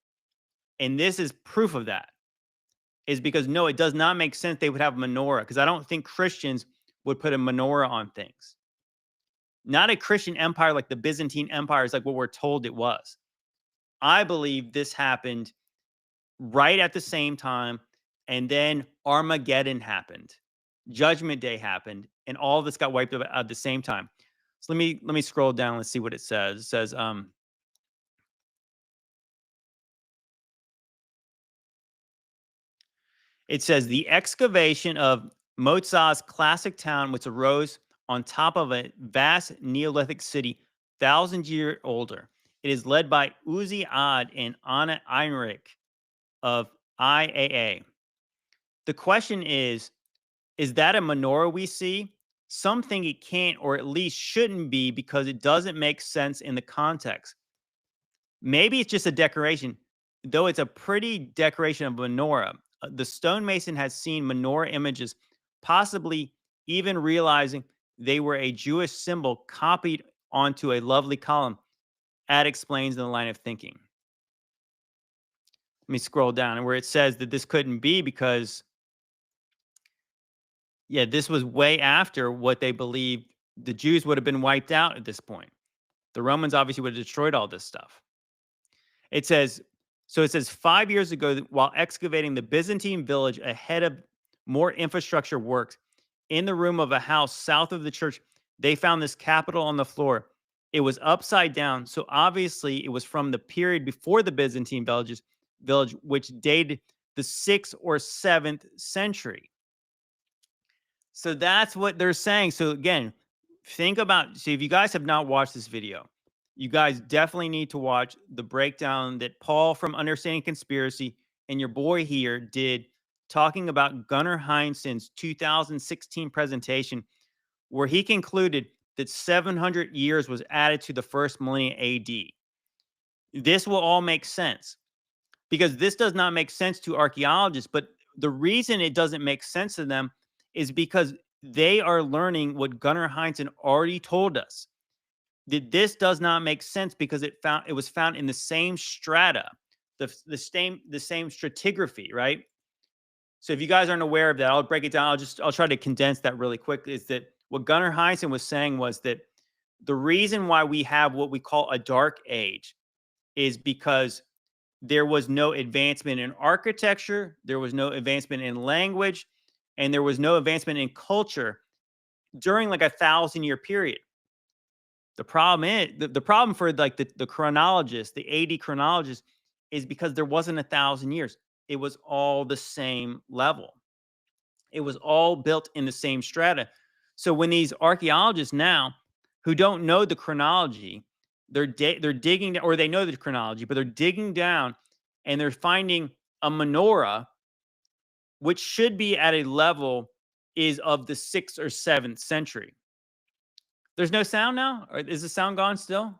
Speaker 1: And this is proof of that, is because no, it does not make sense they would have a menorah, because I don't think Christians would put a menorah on things. Not a Christian empire like the Byzantine Empire is like what we're told it was. I believe this happened right at the same time, and then Armageddon happened. Judgment Day happened, and all of this got wiped out at the same time. So let me scroll down. Let's see what it says. It says, the excavation of Mozart's classic town, which arose on top of a vast Neolithic city, thousands years older. It is led by Uzi Ad and Anna Heinrich of IAA. The question is that a menorah we see? Some think it can't, or at least shouldn't be, because it doesn't make sense in the context. Maybe it's just a decoration, though it's a pretty decoration of menorah. The stonemason has seen menorah images, possibly even realizing they were a Jewish symbol copied onto a lovely column. Ad explains in the line of thinking. Let me scroll down, and where it says that this couldn't be because, yeah, this was way after what they believed the Jews would have been wiped out at this point. The Romans obviously would have destroyed all this stuff. It says, 5 years ago, while excavating the Byzantine village ahead of more infrastructure works, in the room of a house south of the church, they found this capital on the floor. It was upside down, so obviously it was from the period before the Byzantine village, which dated the 6th or 7th century. So that's what they're saying. So again, think about, see, if you guys have not watched this video, you guys definitely need to watch the breakdown that Paul from Understanding Conspiracy and your boy here did, talking about Gunnar Heinsohn's 2016 presentation, where he concluded that 700 years was added to the first millennium AD. This will all make sense, because this does not make sense to archaeologists. But the reason it doesn't make sense to them is because they are learning what Gunnar Heinsohn already told us. That this does not make sense because it was found in the same strata, the same stratigraphy, right? So if you guys aren't aware of that, I'll break it down. I'll try to condense that really quick. Is that what Gunnar Heinsohn was saying was that the reason why we have what we call a dark age is because there was no advancement in architecture, there was no advancement in language, and there was no advancement in culture during like 1,000-year period. The problem is the problem for like the chronologist, the AD chronologist, is because there wasn't 1,000 years. It was all the same level. It was all built in the same strata. So when these archaeologists now, who don't know the chronology, they're digging, or they know the chronology, but they're digging down and they're finding a menorah, which should be at a level is of the 6th or 7th century. There's no sound now? Or is the sound gone still?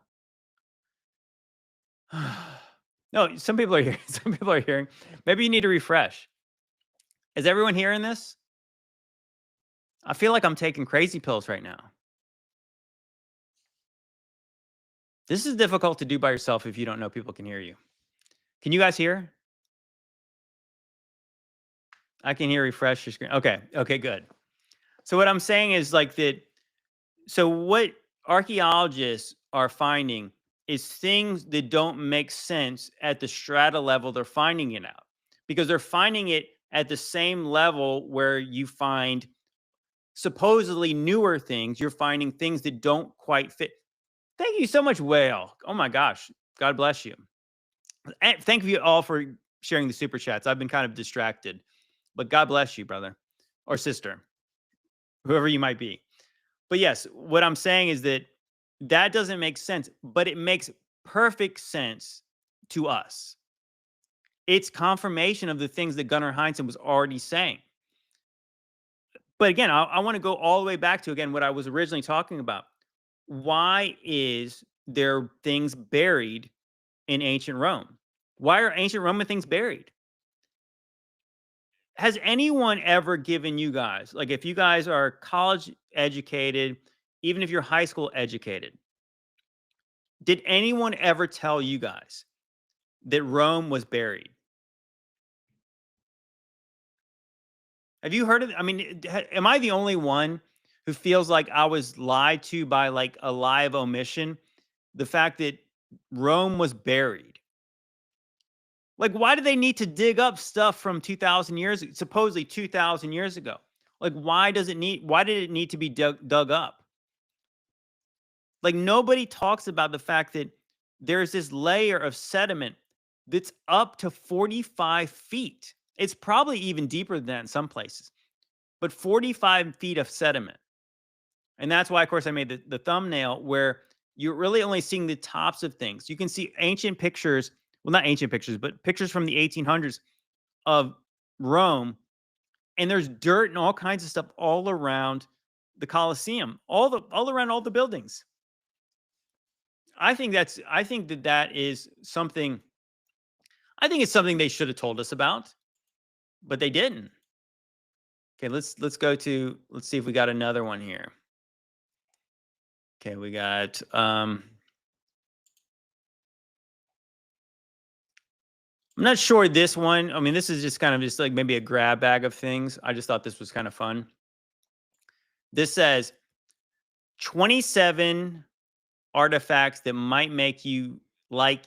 Speaker 1: No, some people are here. Some people are hearing. Maybe you need to refresh. Is everyone hearing this? I feel like I'm taking crazy pills right now. This is difficult to do by yourself if you don't know people can hear you. Can you guys hear? I can hear. Refresh your screen. Okay. Okay, good. So what I'm saying is like that. So what archaeologists are finding is things that don't make sense at the strata level they're finding it out, because they're finding it at the same level where you find supposedly newer things. You're finding things that don't quite fit. Thank you so much, Whale. Oh my gosh. God bless you. And thank you all for sharing the super chats. I've been kind of distracted, but God bless you, brother or sister, whoever you might be. But yes, what I'm saying is that that doesn't make sense, but it makes perfect sense to us. It's confirmation of the things that Gunnar Heinsohn was already saying. But again, I want to go all the way back to, again, what I was originally talking about. Why is there things buried in ancient Rome? Why are ancient Roman things buried? Has anyone ever given you guys, like if you guys are college educated, even if you're high school educated, did anyone ever tell you guys that Rome was buried? Have you heard of I mean, am I the only one who feels like I was lied to by like a lie of omission? The fact that Rome was buried. Like, why do they need to dig up stuff from 2,000 years, supposedly 2,000 years ago? Like, why did it need to be dug up? Like, nobody talks about the fact that there's this layer of sediment that's up to 45 feet. It's probably even deeper than that in some places, but 45 feet of sediment. And that's why, of course, I made the thumbnail where you're really only seeing the tops of things. You can see ancient pictures, well, not ancient pictures, but pictures from the 1800s of Rome, and there's dirt and all kinds of stuff all around the Colosseum, all around all the buildings. I think that that is something. I think it's something they should have told us about, but they didn't. Okay, let's see if we got another one here. Okay, we got I'm not sure this one. I mean, this is just kind of just like maybe a grab bag of things. I just thought this was kind of fun. This says 27 artifacts that might make you like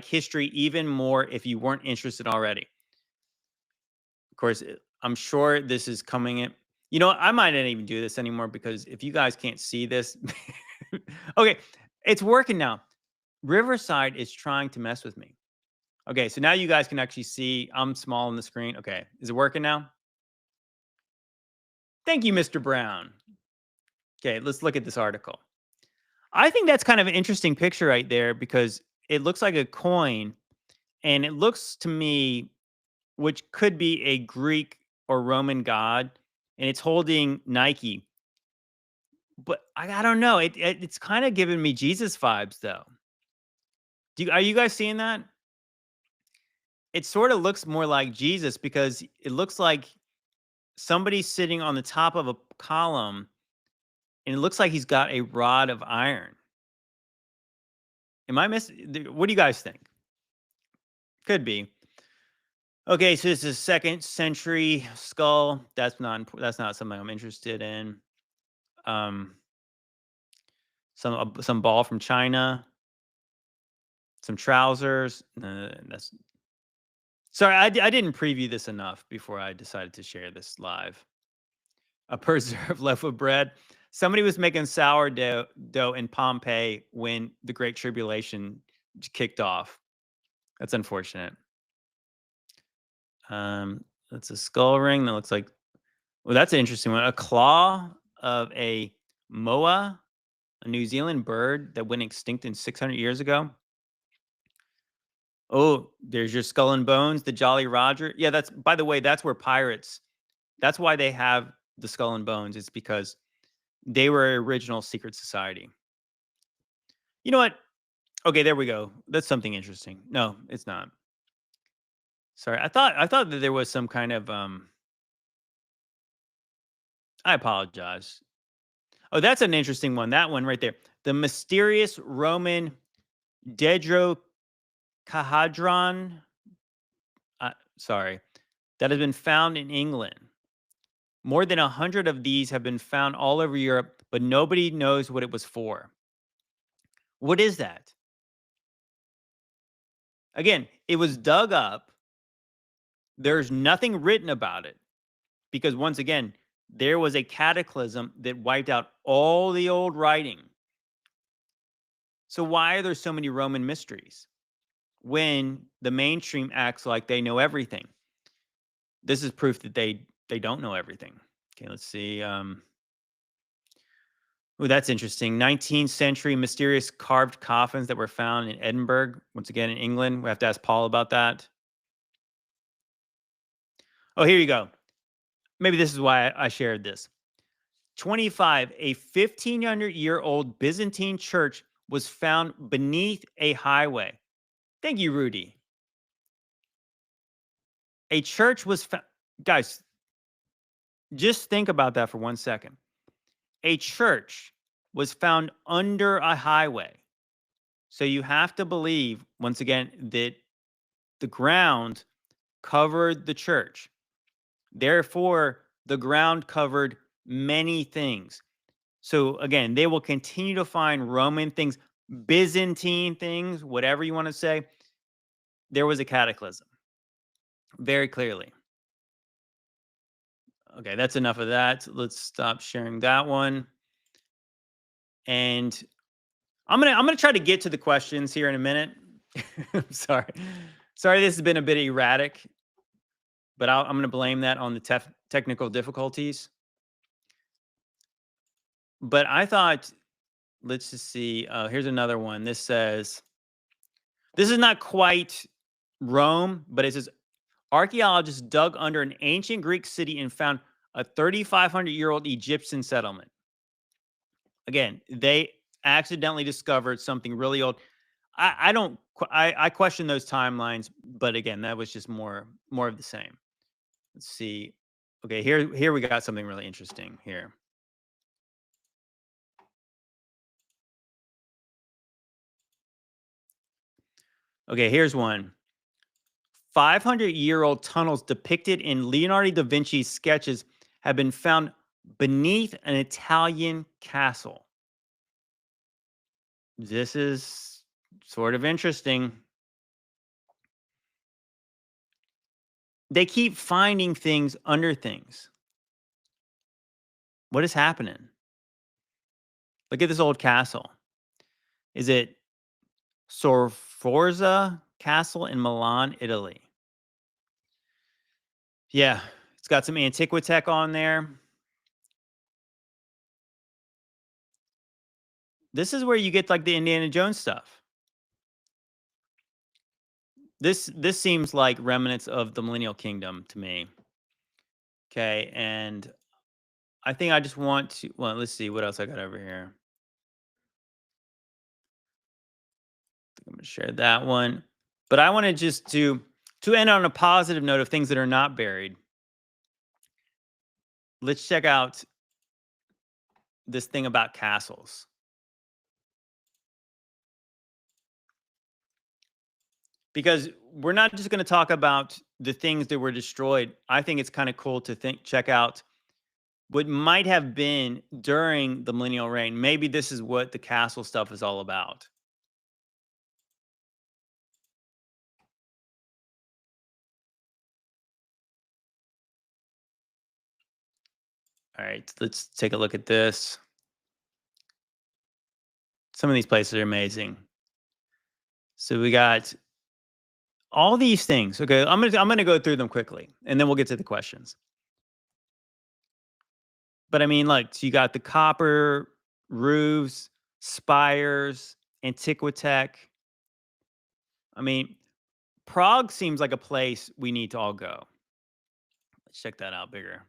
Speaker 1: history even more if you weren't interested already. Of course, I'm sure this is coming in. You know, I might not even do this anymore because if you guys can't see this, okay, it's working now. Riverside is trying to mess with me. Okay, so now you guys can actually see I'm small on the screen. Okay, is it working now? Thank you, Mr. Brown. Okay, let's look at this article. I think that's kind of an interesting picture right there because it looks like a coin and it looks to me which could be a Greek or Roman god and it's holding Nike. But I don't know. It's kind of giving me Jesus vibes though. Are you guys seeing that? It sort of looks more like Jesus because it looks like somebody's sitting on the top of a column and it looks like he's got a rod of iron. Am I missing? What do you guys think? Could be. Okay, so this is a second century skull. That's not something I'm interested in. Some ball from China, some trousers. That's sorry. I didn't preview this enough before I decided to share this live. A preserved loaf of bread. Somebody was making sourdough in Pompeii when the Great Tribulation kicked off. That's unfortunate. That's a skull ring that looks like. Well, that's an interesting one. A claw of a moa, a New Zealand bird that went extinct in 600 years ago. Oh, there's your skull and bones, the Jolly Roger. Yeah, that's by the way, that's where pirates. That's why they have the skull and bones. It's because they were original secret society. You know what? Okay, there we go. That's something interesting. No, it's not. Sorry, I thought that there was some kind of I apologize. Oh, that's an interesting one. That one right there. The mysterious Roman dodecahedron. Sorry, that has been found in England. More than 100 of these have been found all over Europe, but nobody knows what it was for. What is that? Again, it was dug up. There's nothing written about it because, once again, there was a cataclysm that wiped out all the old writing. So, why are there so many Roman mysteries when the mainstream acts like they know everything? This is proof that they don't know everything. Okay, let's see. Oh, that's interesting. 19th century mysterious carved coffins that were found in Edinburgh, once again in England. We have to ask Paul about that. Oh, here you go. Maybe this is why I shared this. 25, a 1,500-year-old Byzantine church was found beneath a highway. Thank you, Rudy. A church was found. Guys, just think about that for 1 second. A church was found under a highway. So you have to believe, once again, that the ground covered the church. Therefore, the ground covered many things. So again, they will continue to find Roman things, Byzantine things, whatever you want to say. There was a cataclysm, very clearly. Okay, that's enough of that. Let's stop sharing that one. And I'm gonna try to get to the questions here in a minute. I'm sorry. Sorry, this has been a bit erratic, but I'm gonna blame that on the technical difficulties. But I thought, let's just see. Here's another one. This says, this is not quite Rome, but it says archaeologists dug under an ancient Greek city and found a 3,500-year-old Egyptian settlement. Again, they accidentally discovered something really old. I don't. I question those timelines, but again, that was just more of the same. Let's see. Okay, here we got something really interesting here. Okay, here's one. 500-year-old tunnels depicted in Leonardo da Vinci's sketches have been found beneath an Italian castle. This is sort of interesting. They keep finding things under things. What is happening? Look at this old castle. Is it Sorforza Castle in Milan, Italy? Yeah, it's got some Antiquitech on there. This is where you get like the Indiana Jones stuff. This seems like remnants of the Millennial Kingdom to me. Okay, and I think I just want to, well, let's see what else I got over here. I'm gonna share that one. But I want to just to end on a positive note of things that are not buried. Let's check out this thing about castles. Because we're not just going to talk about the things that were destroyed. I think it's kind of cool to check out what might have been during the millennial reign. Maybe this is what the castle stuff is all about. All right, let's take a look at this. Some of these places are amazing. So we got all these things. Okay, I'm gonna go through them quickly, and then we'll get to the questions. But I mean, like, so you got the copper roofs, spires, Antiquitech. I mean, Prague seems like a place we need to all go. Let's check that out bigger.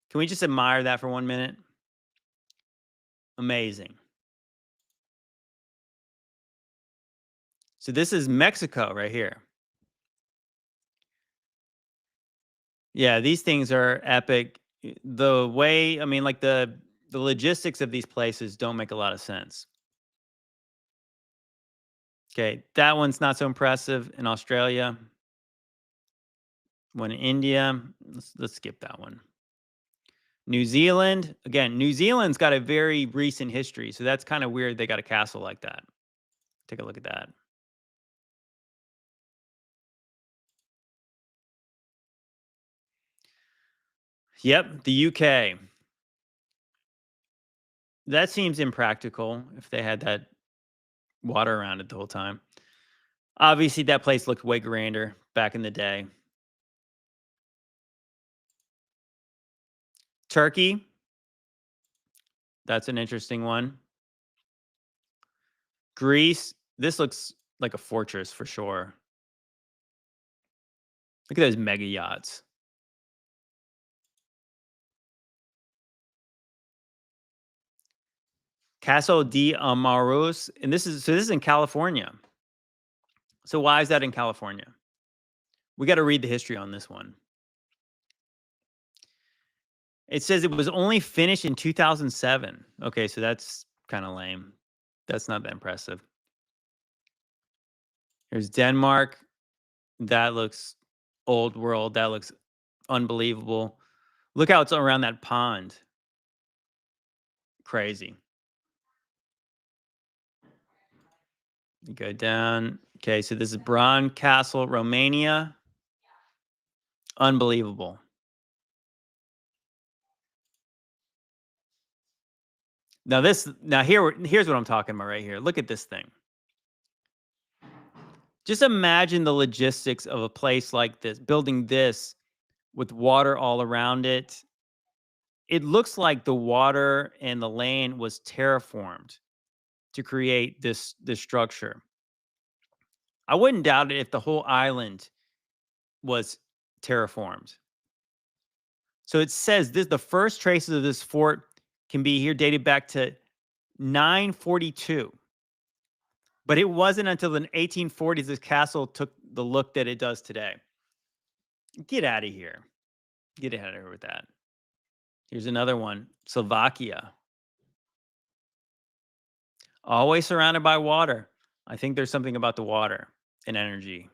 Speaker 1: Can we just admire that for 1 minute? Amazing. So this is Mexico right here. Yeah, these things are epic. The way, I mean, like the logistics of these places don't make a lot of sense. Okay, that one's not so impressive in Australia. One in India. Let's skip that one. New Zealand. Again, New Zealand's got a very recent history, so that's kind of weird they got a castle like that. Take a look at that. Yep, the UK. That seems impractical if they had that water around it the whole time. Obviously, that place looked way grander back in the day. Turkey. That's an interesting one. Greece. This looks like a fortress for sure. Look at those mega yachts. Castle de Amaros, and this is in California. So why is that in California? We got to read the history on this one. It says it was only finished in 2007. Okay, so that's kind of lame. That's not that impressive. Here's Denmark. That looks old world. That looks unbelievable. Look how it's around that pond. Crazy. You go down. Okay, so this is Bran Castle, Romania. Unbelievable. Now here's what I'm talking about right here. Look at this thing. Just imagine the logistics of a place like this, building this with water all around it. It looks like the water and the land was terraformed to create this structure. I wouldn't doubt it if the whole island was terraformed. So it says the first traces of this fort can be here dated back to 942. But it wasn't until the 1840s this castle took the look that it does today. Get out of here. Get out of here with that. Here's another one. Slovakia. Always surrounded by water. I think there's something about the water and energy.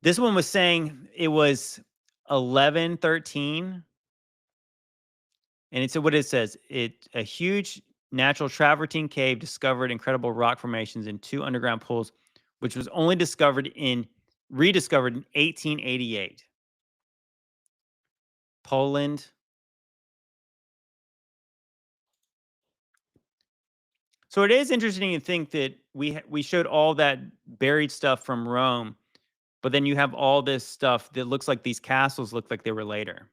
Speaker 1: This one was saying it was 1113. And it's what it says. A huge natural travertine cave discovered incredible rock formations in 2 underground pools, which was only rediscovered in 1888. Poland. So it is interesting to think that we showed all that buried stuff from Rome, but then you have all this stuff that looks like these castles look like they were later.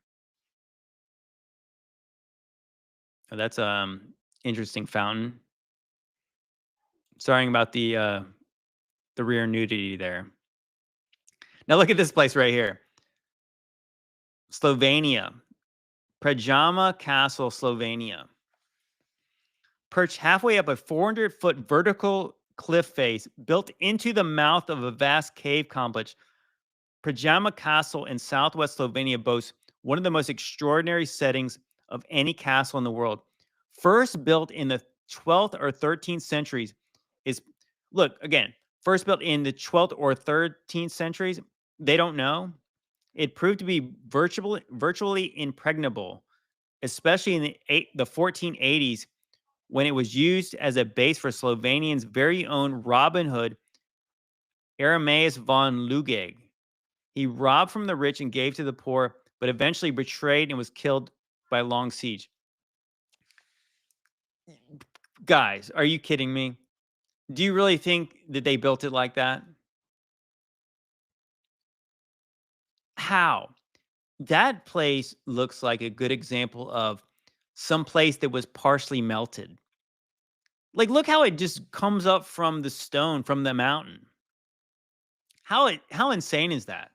Speaker 1: Oh, that's interesting fountain. Sorry about the rear nudity there. Now look at this place right here. Slovenia. Prajama Castle, Slovenia. Perched halfway up a 400-foot vertical cliff face built into the mouth of a vast cave complex, Prajama Castle in southwest Slovenia boasts one of the most extraordinary settings of any castle in the world. First built in the 12th or 13th centuries first built in the 12th or 13th centuries, they don't know. It proved to be virtually impregnable, especially in the 1480s when it was used as a base for Slovenian's very own Robin Hood, Aramaeus von Lugeg. He robbed from the rich and gave to the poor, but eventually betrayed and was killed by a long siege. Guys, are you kidding me? Do you really think that they built it like that? How? That place looks like a good example of some place that was partially melted. Like, look how it just comes up from the stone, from the mountain. How insane is that?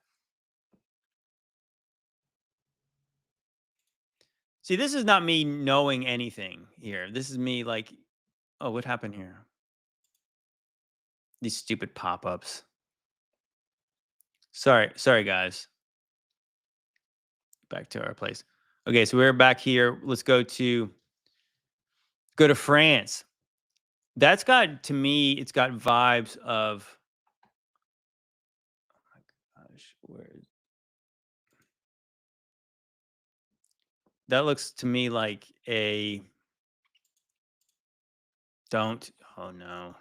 Speaker 1: See, this is not me knowing anything here. This is me like, oh, what happened here? These stupid pop-ups. Sorry, guys. Back to our place. Okay, so we're back here. Let's go to France. That's got, to me, it's got vibes of, oh my gosh, that looks to me like oh no.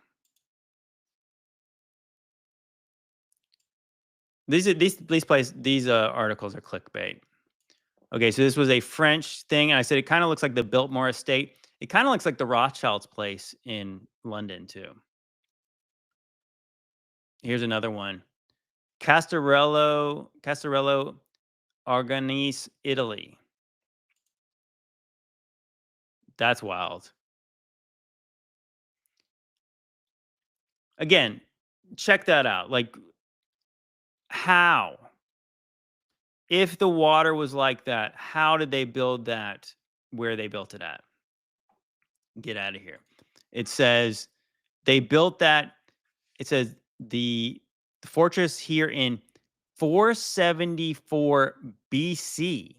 Speaker 1: These articles are clickbait. Okay, so this was a French thing. And I said it kind of looks like the Biltmore estate. It kind of looks like the Rothschilds' place in London too. Here's another one. Castarello, Aragonese, Italy. That's wild. Again, check that out. Like, how? If the water was like that, how did they build that where they built it at? Get out of here. It says they built that. It says the fortress here in 474 BC.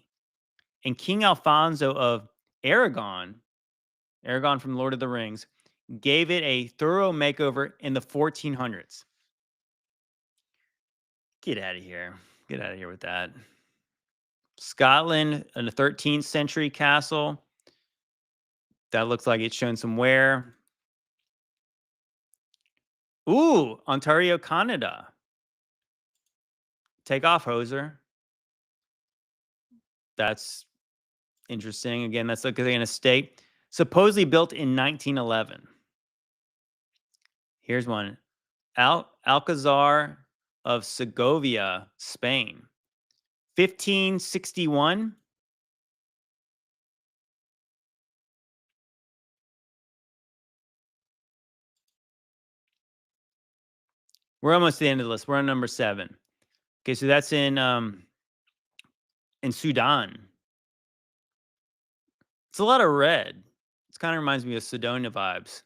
Speaker 1: And King Alfonso of Aragon, Aragon from Lord of the Rings, gave it a thorough makeover in the 1400s. Get out of here. Get out of here with that. Scotland, in the 13th century castle. That looks like it's shown some wear. Ooh, Ontario, Canada. Take off, hoser. That's interesting. Again, that's looking at an estate supposedly built in 1911. Here's one. Alcazar of Segovia, Spain. 1561. We're almost to the end of the list. We're on number 7. Okay, so that's in Sudan. It's a lot of red. It kind of reminds me of Sedona vibes.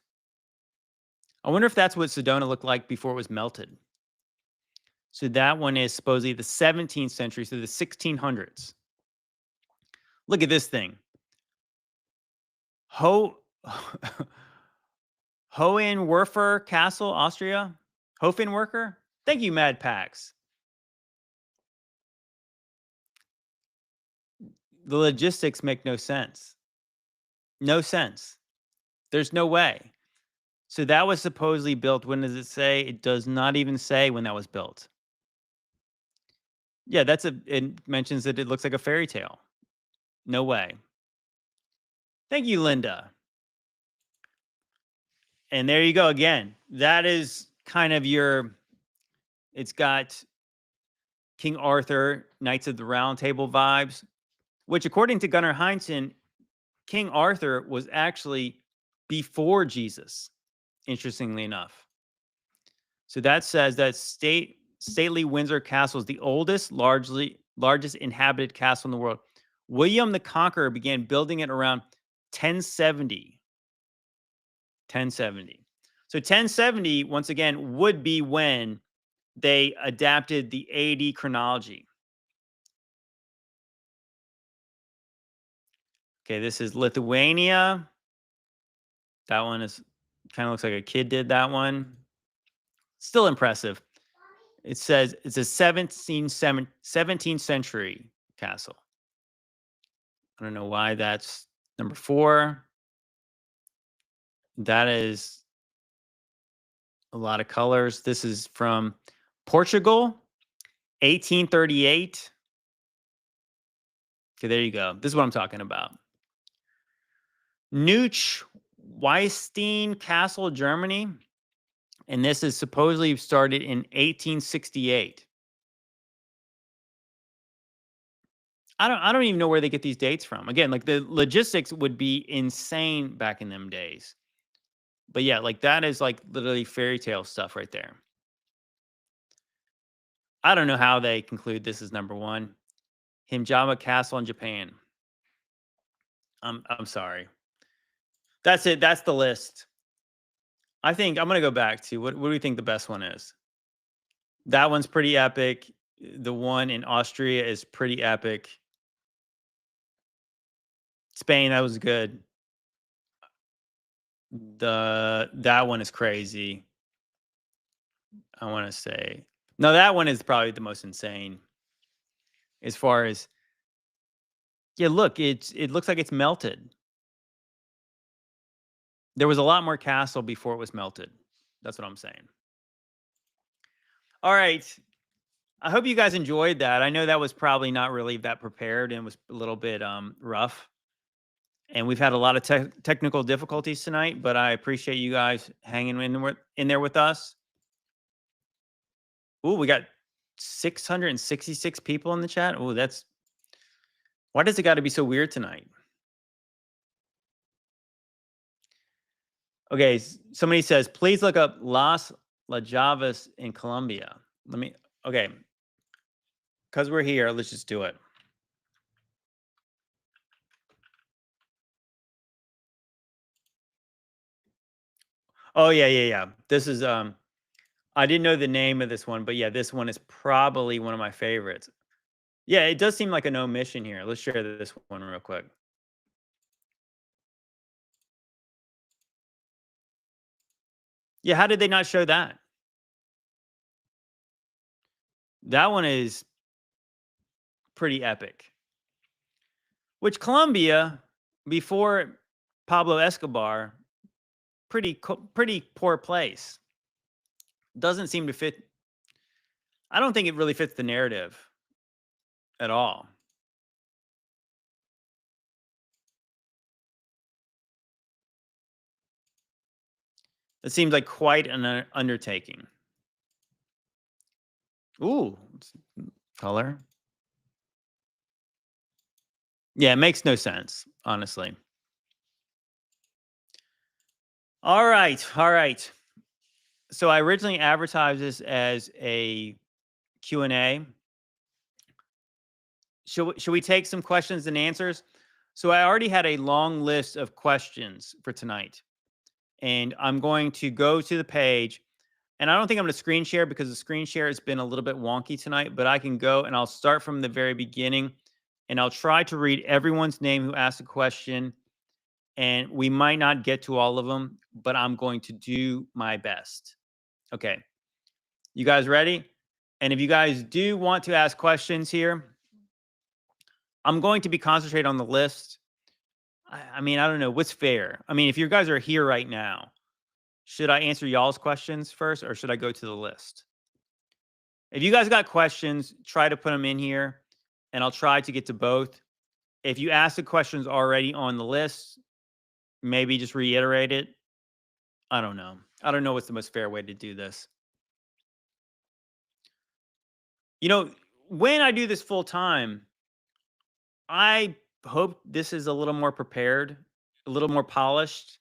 Speaker 1: I wonder if that's what Sedona looked like before it was melted. So that one is supposedly the 17th century, so the 1600s. Look at this thing. Hohenwerfer Castle, Austria. Hohenwerfer? Thank you, Mad Pax. The logistics make no sense. No sense. There's no way. So that was supposedly built. When does it say? It does not even say when that was built. Yeah, it mentions that it looks like a fairy tale. No way. Thank you, Linda. And there you go again. That is kind of it's got King Arthur, Knights of the Round Table vibes, which according to Gunnar Heinsohn, King Arthur was actually before Jesus, interestingly enough. So that says that stately Windsor Castle is the oldest, largest inhabited castle in the world. William the Conqueror began building it around 1070. 1070. So 1070, once again, would be when they adapted the AD chronology. Okay, this is Lithuania. That one is kind of looks like a kid did that one. Still impressive. It says it's a 17th century castle. I don't know why that's number 4. That is a lot of colors. This is from Portugal, 1838. Okay, there you go. This is what I'm talking about. Neuschwanstein Castle, Germany. And this is supposedly started in 1868. I don't even know where they get these dates from. Again, like the logistics would be insane back in them days. But yeah, like that is like literally fairy tale stuff right there. I don't know how they conclude this is number 1. Himjama Castle in Japan. I'm sorry. That's it. That's the list. I think I'm going to go back to what do we think the best one is? That one's pretty epic. The one in Austria is pretty epic. Spain, that was good. That one is crazy. I want to say. No, that one is probably the most insane. As far as yeah, look, it looks like it's melted. There was a lot more castle before it was melted. That's what I'm saying. All right. I hope you guys enjoyed that. I know that was probably not really that prepared and was a little bit rough. And we've had a lot of technical difficulties tonight, but I appreciate you guys hanging in there with us. Ooh, we got 666 people in the chat. Ooh, why does it got to be so weird tonight? Okay, somebody says, please look up Las Javas in Colombia. Okay. Because we're here, let's just do it. Oh, yeah. This is I didn't know the name of this one, but yeah, this one is probably one of my favorites. Yeah, it does seem like an omission here. Let's share this one real quick. Yeah, how did they not show that? That one is pretty epic. Which Colombia, before Pablo Escobar, pretty poor place. Doesn't seem to fit. I don't think it really fits the narrative at all. It seems like quite an undertaking. Ooh, color. Yeah, it makes no sense, honestly. All right, all right. So I originally advertised this as a Q&A. Should we take some questions and answers? So I already had a long list of questions for tonight, and I'm going to go to the page. And I don't think I'm going to screen share because the screen share has been a little bit wonky tonight, but I can go and I'll start from the very beginning and I'll try to read everyone's name who asked a question. And we might not get to all of them, but I'm going to do my best. Okay. You guys ready? And if you guys do want to ask questions here, I'm going to be concentrated on the list. I mean, I don't know what's fair. I mean, if you guys are here right now, should I answer y'all's questions first or should I go to the list? If you guys got questions, try to put them in here and I'll try to get to both. If you ask the questions already on the list, maybe just reiterate it. I don't know. I don't know what's the most fair way to do this. You know, when I do this full time, I hope this is a little more prepared, a little more polished.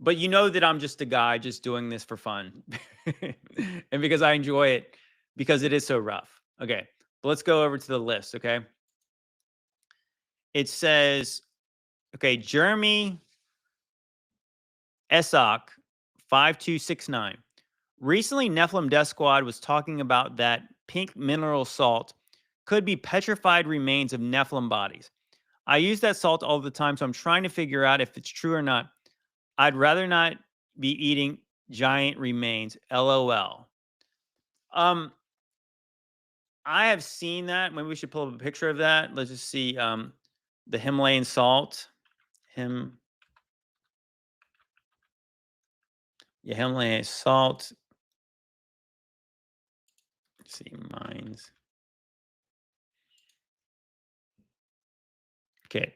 Speaker 1: But you know that I'm just a guy just doing this for fun. And because I enjoy it, because it is so rough. Okay. But let's go over to the list. Okay. It says, okay, Jeremy Esok 5269. Recently, Nephilim Death Squad was talking about that pink mineral salt could be petrified remains of Nephilim bodies. I use that salt all the time, so I'm trying to figure out if it's true or not. I'd rather not be eating giant remains. LOL. Um, I have seen that. Maybe we should pull up a picture of that. Let's just see. The Himalayan salt. Himalayan salt. Let's see, mines. Okay.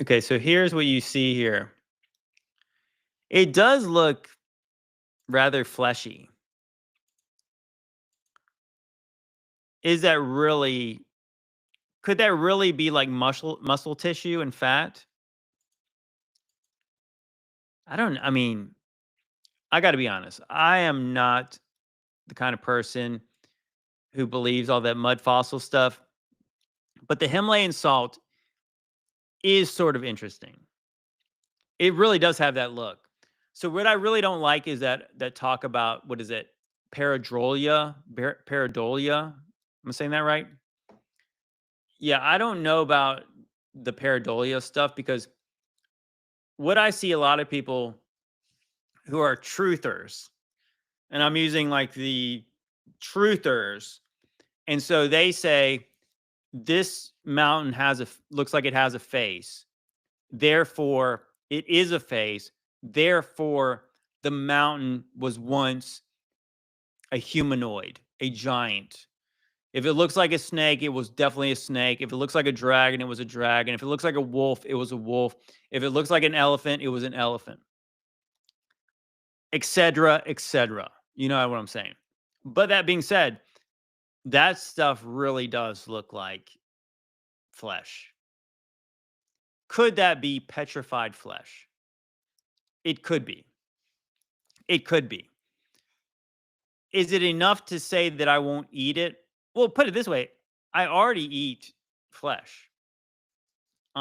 Speaker 1: Okay, so here's what you see here. It does look rather fleshy. Is that really, could that really be like muscle tissue and fat? I mean, I got to be honest. I am not the kind of person who believes all that mud fossil stuff, but the Himalayan salt is sort of interesting. It really does have that look. So what I really don't like is that talk about, what is it? Pareidolia. Am I saying that right? Yeah, I don't know about the pareidolia stuff because what I see a lot of people who are truthers, and I'm using like the truthers, and so they say this mountain looks like it has a face. Therefore, it is a face. Therefore, the mountain was once a humanoid, a giant. If it looks like a snake, it was definitely a snake. If it looks like a dragon, it was a dragon. If it looks like a wolf, it was a wolf. If it looks like an elephant, it was an elephant, etc., etc. You know what I'm saying? But that being said, that stuff really does look like flesh. Could that be petrified flesh? It could be. It could be. Is it enough to say that I won't eat it? Well, put it this way, I already eat flesh.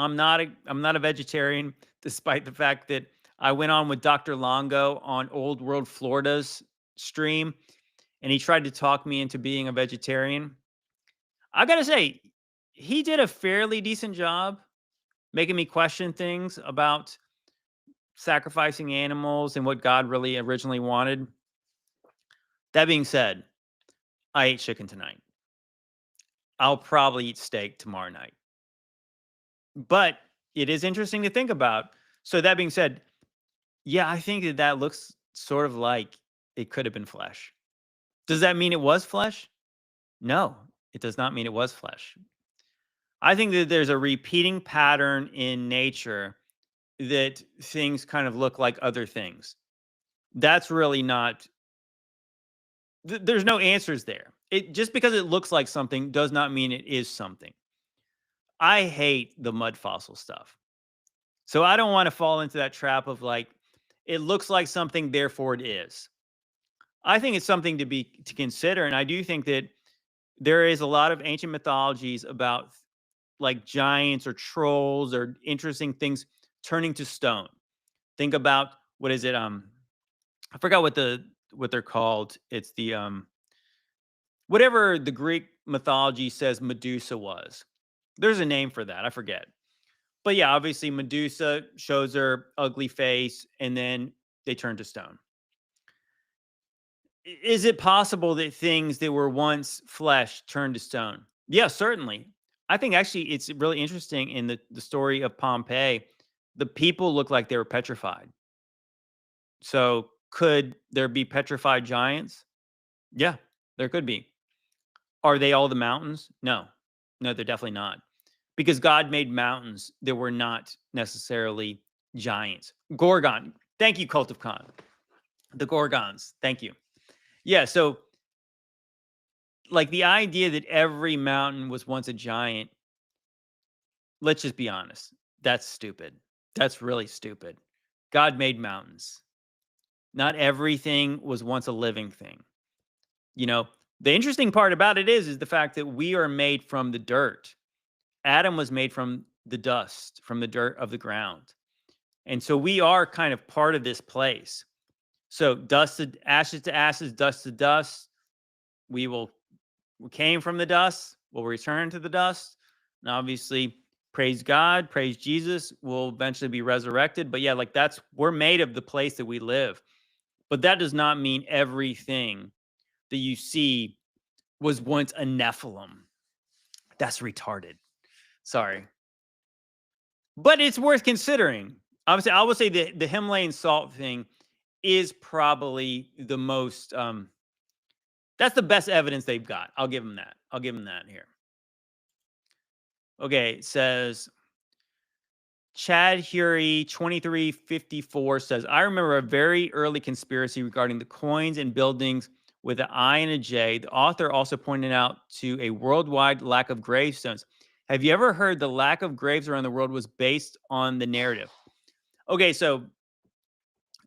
Speaker 1: I'm not a vegetarian, despite the fact that I went on with Dr. Longo on Old World Florida's stream, and he tried to talk me into being a vegetarian. I gotta say, he did a fairly decent job making me question things about sacrificing animals and what God really originally wanted. That being said, I ate chicken tonight. I'll probably eat steak tomorrow night. But it is interesting to think about. So that being said, yeah, I think that that looks sort of like it could have been flesh. Does that mean it was flesh? No, it does not mean it was flesh. I think that there's a repeating pattern in nature that things kind of look like other things. That's really not there's no answers there. It just because it looks like something does not mean it is something. I hate the mud fossil stuff. So I don't want to fall into that trap of like it looks like something therefore it is. I think it's something to consider, and I do think that there is a lot of ancient mythologies about like giants or trolls or interesting things turning to stone. Think about what is it? I forgot what they're called. It's the whatever the Greek mythology says Medusa was. There's a name for that. I forget. But yeah, obviously Medusa shows her ugly face and then they turn to stone. Is it possible that things that were once flesh turned to stone? Yeah, certainly. I think actually it's really interesting in the story of Pompeii. The people look like they were petrified. So could there be petrified giants? Yeah, there could be. Are they all the mountains? No. No, they're definitely not. Because God made mountains that were not necessarily giants. Gorgon. Thank you, Cult of Khan. The Gorgons. Thank you. Yeah, so like the idea that every mountain was once a giant, let's just be honest. That's stupid. That's really stupid. God made mountains. Not everything was once a living thing. You know, the interesting part about it is the fact that we are made from the dirt. Adam was made from the dust, from the dirt of the ground. And so we are kind of part of this place. So to ashes, dust to dust. We came from the dust, we'll return to the dust. And obviously, praise God, praise Jesus, we'll eventually be resurrected. But yeah, like we're made of the place that we live. But that does not mean everything that you see was once a Nephilim. That's retarded. Sorry. But it's worth considering. Obviously, I would say the Himalayan salt thing is probably the most that's the best evidence they've got. I'll give them that. I'll give them that here. Okay, it says Chad Hury 2354 says, I remember a very early conspiracy regarding the coins and buildings with an I and a J. The author also pointed out to a worldwide lack of gravestones. Have you ever heard the lack of graves around the world was based on the narrative? Okay, so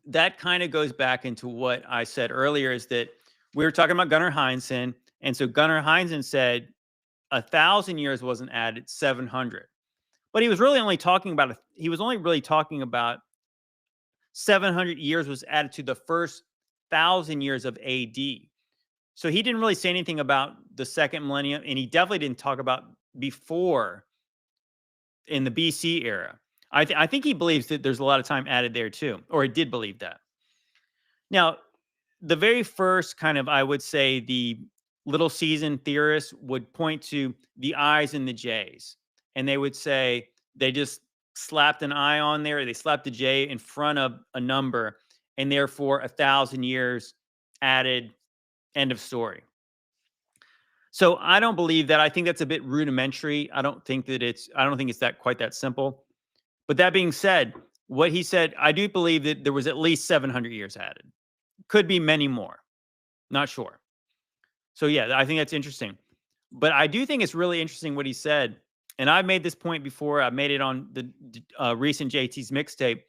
Speaker 1: that kind of goes back into what I said earlier is that we were talking about Gunnar Heinsohn. And so Gunnar Heinsohn said 1,000 years wasn't added, 700. But he was only really talking about 700 years was added to the first 1,000 years of AD. So he didn't really say anything about the second millennium, and he definitely didn't talk about before in the BC era. I think he believes that there's a lot of time added there too, or he did believe that. Now, the very first kind of, I would say, the little seasoned theorists would point to the I's and the J's, and they would say they just slapped an I on there, they slapped a J in front of a number, and therefore 1,000 years added. End of story. So I don't believe that. I think that's a bit rudimentary. I don't think it's that quite that simple. But that being said, what he said, I do believe that there was at least 700 years added. Could be many more. Not sure. So yeah, I think that's interesting. But I do think it's really interesting what he said. And I've made this point before. I made it on the recent JT's mixtape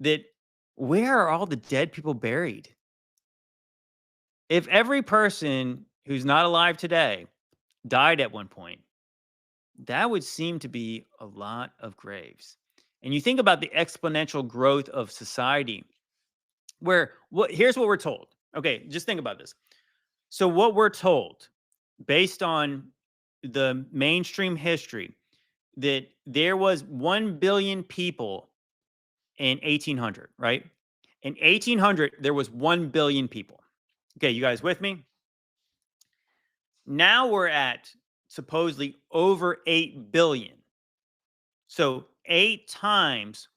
Speaker 1: that where are all the dead people buried? If every person who's not alive today died at one point, That would seem to be a lot of graves. And you think about the exponential growth of society, where here's what we're told. Okay, just think about this. So, what we're told, based on the mainstream history, that there was 1 billion people in 1800, right? In 1800, there was 1 billion people. Okay, you guys with me? Now we're at supposedly over 8 billion. So 8 times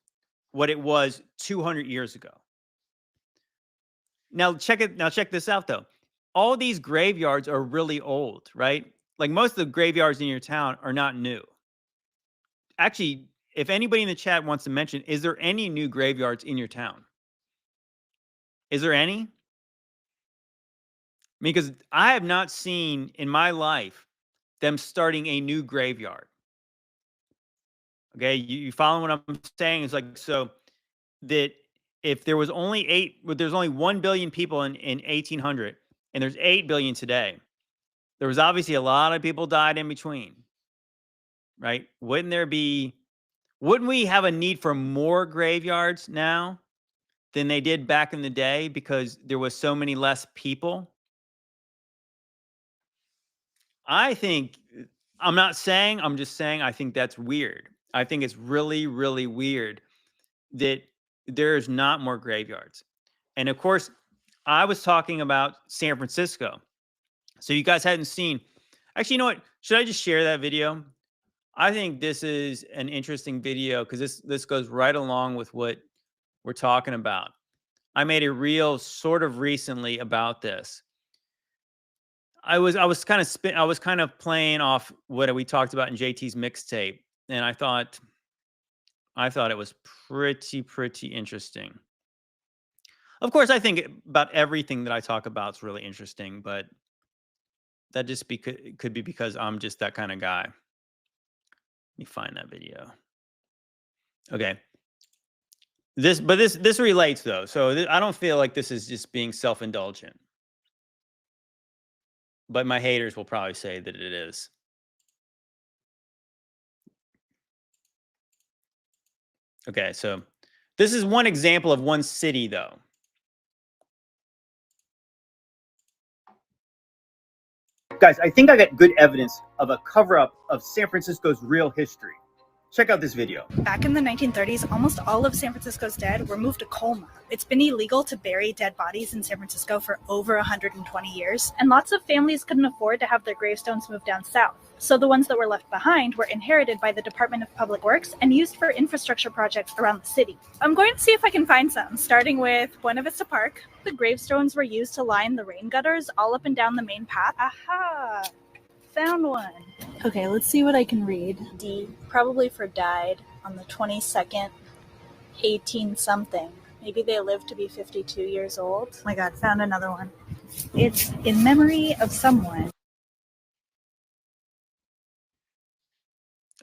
Speaker 1: what it was 200 years ago. Now check this out though. All these graveyards are really old, right? Like most of the graveyards in your town are not new. Actually, if anybody in the chat wants to mention, is there any new graveyards in your town? Is there any? Because I have not seen in my life them starting a new graveyard. Okay, you follow what I'm saying? It's like, so that if there was only there's only 1 billion people in 1800, and there's 8 billion today, there was obviously a lot of people died in between, right? Wouldn't we have a need for more graveyards now than they did back in the day because there was so many less people? I think, I'm just saying I think that's weird. I think it's really, really weird that there's not more graveyards. And of course, I was talking about San Francisco. So you guys hadn't seen. Actually, you know what? Should I just share that video? I think this is an interesting video because this goes right along with what we're talking about. I made a reel sort of recently about this. I was kind of playing off what we talked about in JT's mixtape, and I thought it was pretty interesting. Of course, I think about everything that I talk about is really interesting, but that just could be because I'm just that kind of guy. Let me find that video. Okay. This relates though. So I don't feel like this is just being self-indulgent. But my haters will probably say that it is. Okay, so this is one example of one city though. Guys, I think I got good evidence of a cover-up of San Francisco's real history. Check out this video.
Speaker 2: Back in the 1930s, almost all of San Francisco's dead were moved to Colma. It's been illegal to bury dead bodies in San Francisco for over 120 years, and lots of families couldn't afford to have their gravestones moved down south. So the ones that were left behind were inherited by the Department of Public Works and used for infrastructure projects around the city. I'm going to see if I can find some, starting with Buena Vista Park. The gravestones were used to line the rain gutters all up and down the main path. Aha! Found one. Okay, let's see what I can read. D, probably for died on the 22nd, 18 something. Maybe they lived to be 52 years old. Oh my God, found another one. It's in memory of someone.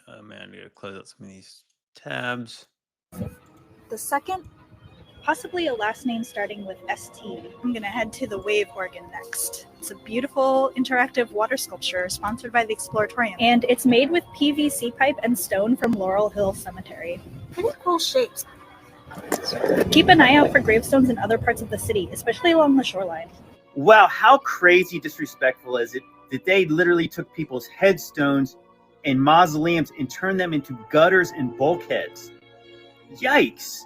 Speaker 1: Oh man, I gotta close out some of these tabs.
Speaker 2: The second, possibly a last name starting with ST. I'm gonna head to the Wave Organ next. It's a beautiful interactive water sculpture sponsored by the Exploratorium, and it's made with PVC pipe and stone from Laurel Hill Cemetery. Pretty cool shapes. Keep an eye out for gravestones in other parts of the city, especially along the shoreline.
Speaker 3: Wow, how crazy disrespectful is it that they literally took people's headstones and mausoleums and turned them into gutters and bulkheads? Yikes.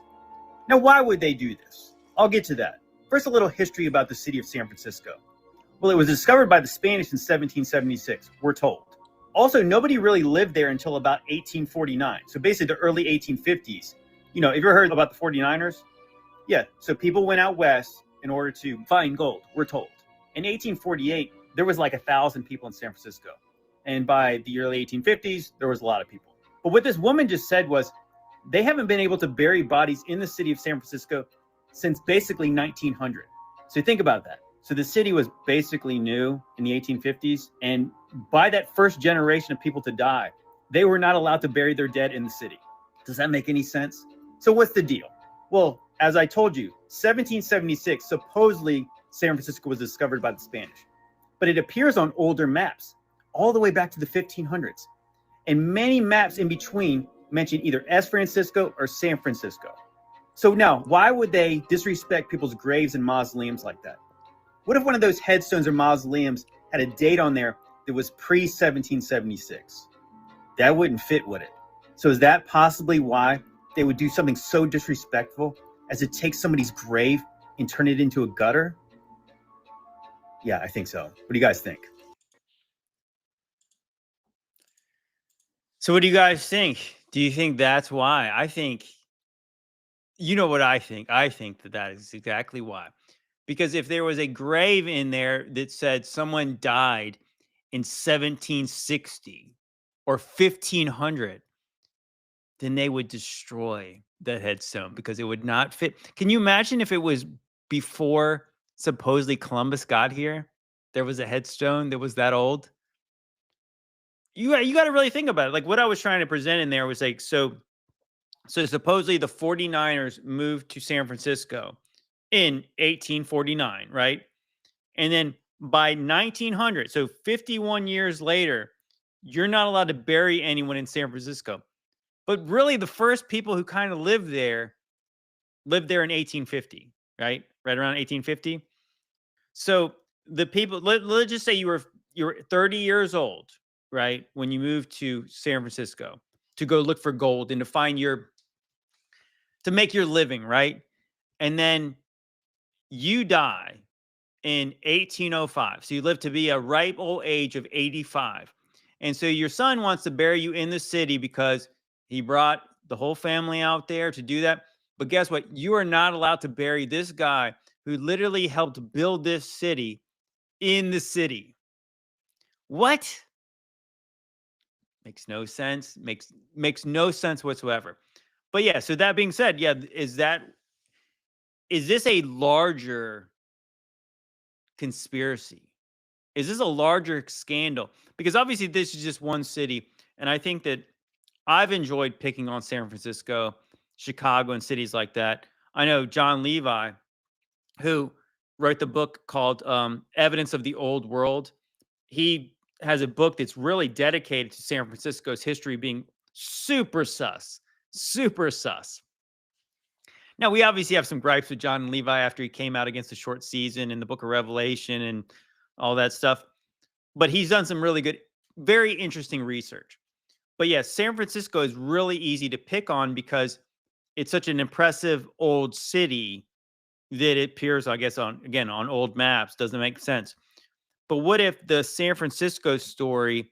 Speaker 3: Now, why would they do this? I'll get to that. First, a little history about the city of San Francisco. Well, it was discovered by the Spanish in 1776, we're told. Also, nobody really lived there until about 1849. So basically the early 1850s. You know, have you ever heard about the 49ers? Yeah, so people went out west in order to find gold, we're told. In 1848, there was like 1,000 people in San Francisco. And by the early 1850s, there was a lot of people. But what this woman just said was, they haven't been able to bury bodies in the city of San Francisco since basically 1900. So think about that. So the city was basically new in the 1850s. And by that first generation of people to die, they were not allowed to bury their dead in the city. Does that make any sense? So what's the deal? Well, as I told you, 1776, supposedly San Francisco was discovered by the Spanish. But it appears on older maps all the way back to the 1500s. and many maps in between mention either S. Francisco or San Francisco. So now, why would they disrespect people's graves and mausoleums like that? What if one of those headstones or mausoleums had a date on there that was pre-1776? That wouldn't fit, would it? So is that possibly why they would do something so disrespectful as to take somebody's grave and turn it into a gutter? Yeah, I think so. What do you guys think?
Speaker 1: So what do you guys think? Do you think that's why? I think, you know what I think? I think that is exactly why. Because if there was a grave in there that said someone died in 1760 or 1500, then they would destroy the headstone because it would not fit. Can you imagine if it was before supposedly Columbus got here? There was a headstone that was that old. You got to really think about it. Like what I was trying to present in there was like, so supposedly the 49ers moved to San Francisco in 1849, right? And then by 1900, so 51 years later, you're not allowed to bury anyone in San Francisco. But really, the first people who kind of lived there in 1850, right? Right around 1850. So the people, let's just say you were 30 years old, right, when you moved to San Francisco to go look for gold and to make your living, right? And then you die in 1805. So you live to be a ripe old age of 85. And so your son wants to bury you in the city because he brought the whole family out there to do that. But guess what? You are not allowed to bury this guy who literally helped build this city in the city. What? Makes no sense. Makes no sense whatsoever. But yeah, so that being said, yeah, is this a larger conspiracy? Is this a larger scandal? Because obviously this is just one city. And I think that I've enjoyed picking on San Francisco, Chicago, and cities like that. I know John Levi, who wrote the book called Evidence of the Old World. He has a book that's really dedicated to San Francisco's history being super sus, super sus. Now, we obviously have some gripes with John Levi after he came out against the short season in the book of Revelation and all that stuff. But he's done some really good, very interesting research. But yes, San Francisco is really easy to pick on because it's such an impressive old city that it appears, I guess, on old maps. Doesn't make sense. But what if the San Francisco story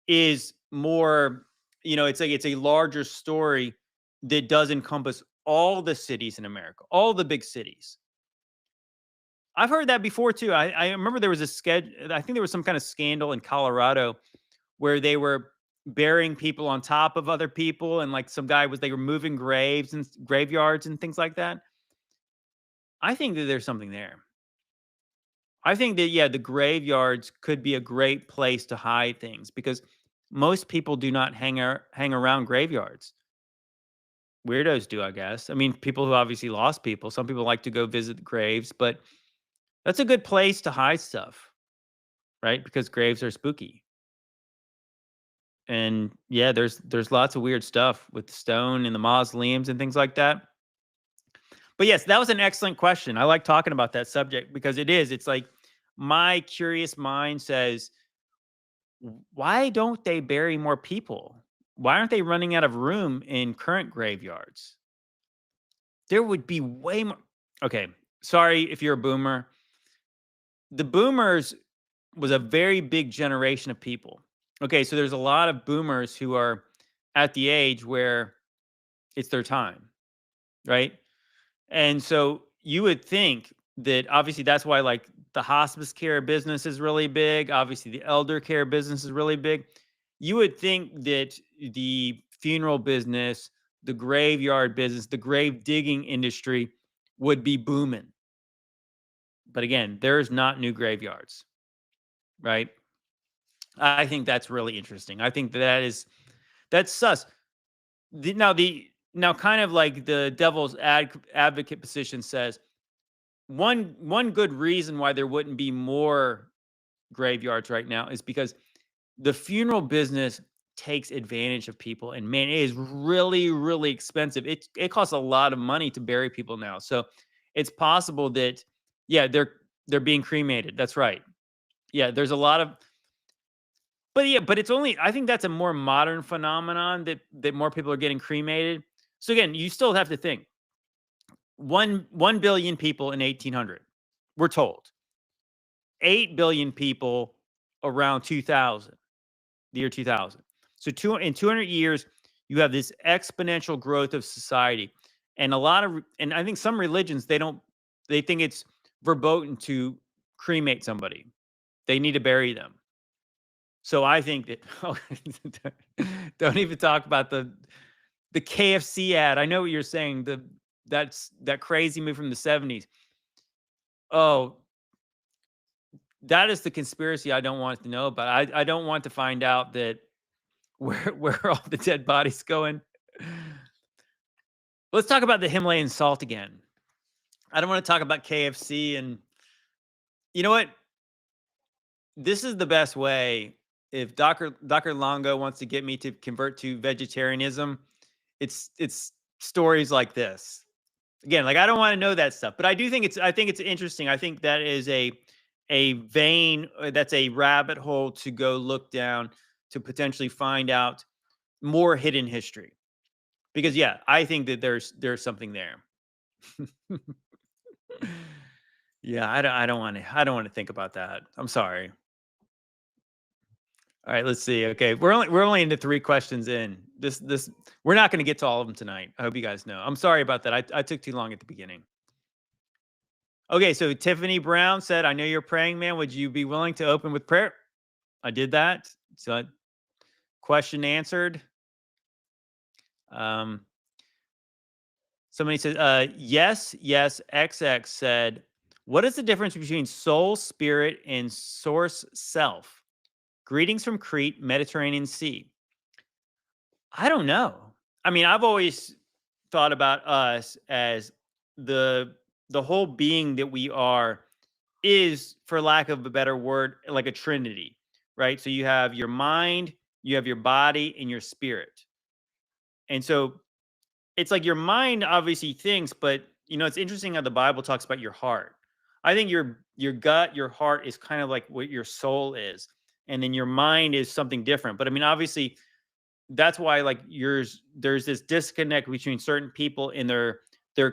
Speaker 1: is more, it's like it's a larger story that does encompass all the cities in America, all the big cities. I've heard that before too. I remember there was I think there was some kind of scandal in Colorado where they were burying people on top of other people, and like they were moving graves and graveyards and things like that. I think that there's something there. I think that, yeah, the graveyards could be a great place to hide things because most people do not hang around graveyards. Weirdos do, I guess. I mean, people who obviously lost people. Some people like to go visit the graves, but that's a good place to hide stuff, right? Because graves are spooky. And yeah, there's lots of weird stuff with stone and the mausoleums and things like that. But yes, that was an excellent question. I like talking about that subject because it's like my curious mind says, why don't they bury more people? Why aren't they running out of room in current graveyards? There would be way more. Okay, sorry if you're a boomer. The boomers was a very big generation of people. Okay, so there's a lot of boomers who are at the age where it's their time, right? And so you would think that obviously that's why like the hospice care business is really big. Obviously the elder care business is really big. You would think that the funeral business, the graveyard business, the grave digging industry would be booming. But again, there's not new graveyards, right? I think that's really interesting. I think that's sus. Now kind of like the devil's advocate position says, one good reason why there wouldn't be more graveyards right now is because the funeral business takes advantage of people, and man, it is really, really expensive. It costs a lot of money to bury people now. So it's possible that, yeah, they're being cremated. That's right. Yeah, there's a lot of, but yeah, but it's only, I think that's a more modern phenomenon that more people are getting cremated. So again, you still have to think 1 billion people in 1800, we're told 8 billion people around 2000, the year 2000. So in 200 years, you have this exponential growth of society, and and I think some religions, they think it's verboten to cremate somebody. They need to bury them. So I think that don't even talk about the KFC ad. I know what you're saying. That crazy move from the 70s. Oh, that is the conspiracy I don't want to know about. I don't want to find out that where all the dead bodies going. Let's talk about the Himalayan salt again. I don't want to talk about KFC, and you know what? This is the best way. If Dr. Longo wants to get me to convert to vegetarianism, it's stories like this. Again, like I don't want to know that stuff, but I do think it's interesting. I think that is a vein, that's a rabbit hole to go look down to potentially find out more hidden history. Because yeah, I think that there's something there. Yeah, I don't want to think about that. I'm sorry. All right, let's see. Okay, we're only into 3 questions in. This we're not going to get to all of them tonight. I hope you guys know. I'm sorry about that. I took too long at the beginning. Okay, so Tiffany Brown said, "I know you're praying, man. Would you be willing to open with prayer?" I did that. So question answered. Um, Somebody says, yes, yes. XX said, "What is the difference between soul, spirit, and source self? Greetings from Crete, Mediterranean Sea." I don't know. I mean, I've always thought about us as the the whole being that we are is, for lack of a better word, like a trinity, right? So you have your mind, you have your body, and your spirit. And so it's like your mind obviously thinks, but it's interesting how the Bible talks about your heart. I think your gut, your heart is kind of like what your soul is, and then your mind is something different. But I mean, obviously, that's why like there's this disconnect between certain people in their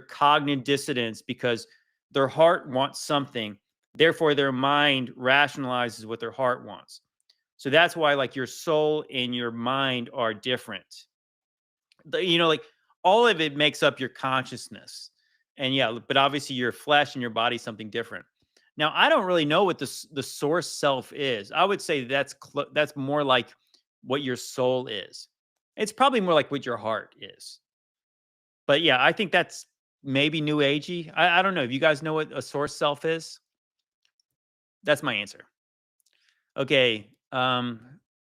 Speaker 1: cognitive dissonance, because their heart wants something, therefore their mind rationalizes what their heart wants. So that's why like your soul and your mind are different. Like all of it makes up your consciousness. And yeah, but obviously your flesh and your body is something different. Now, I don't really know what the source self is. I would say that's more like what your soul is. It's probably more like what your heart is. But yeah, I think that's maybe new agey. I don't know. If you guys know what a source self is, that's my answer. Okay. Let's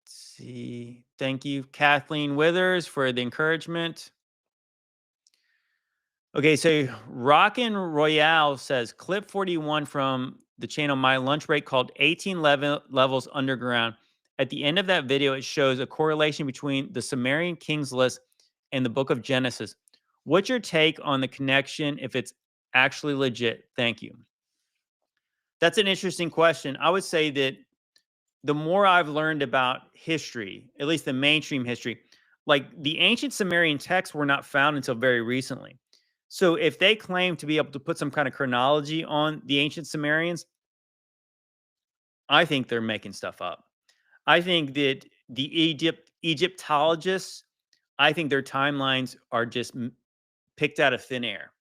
Speaker 1: see. Thank you, Kathleen Withers, for the encouragement. Okay, so Rockin' Royale says clip 41 from the channel My Lunch Break called 18 Levels Underground. At the end of that video, it shows a correlation between the Sumerian Kings list and the book of Genesis. What's your take on the connection, if it's actually legit? Thank you. That's an interesting question. I would say that the more I've learned about history, at least the mainstream history, like the ancient Sumerian texts were not found until very recently. So if they claim to be able to put some kind of chronology on the ancient Sumerians, I think they're making stuff up. I think that the Egyptologists, I think their timelines are just picked out of thin air.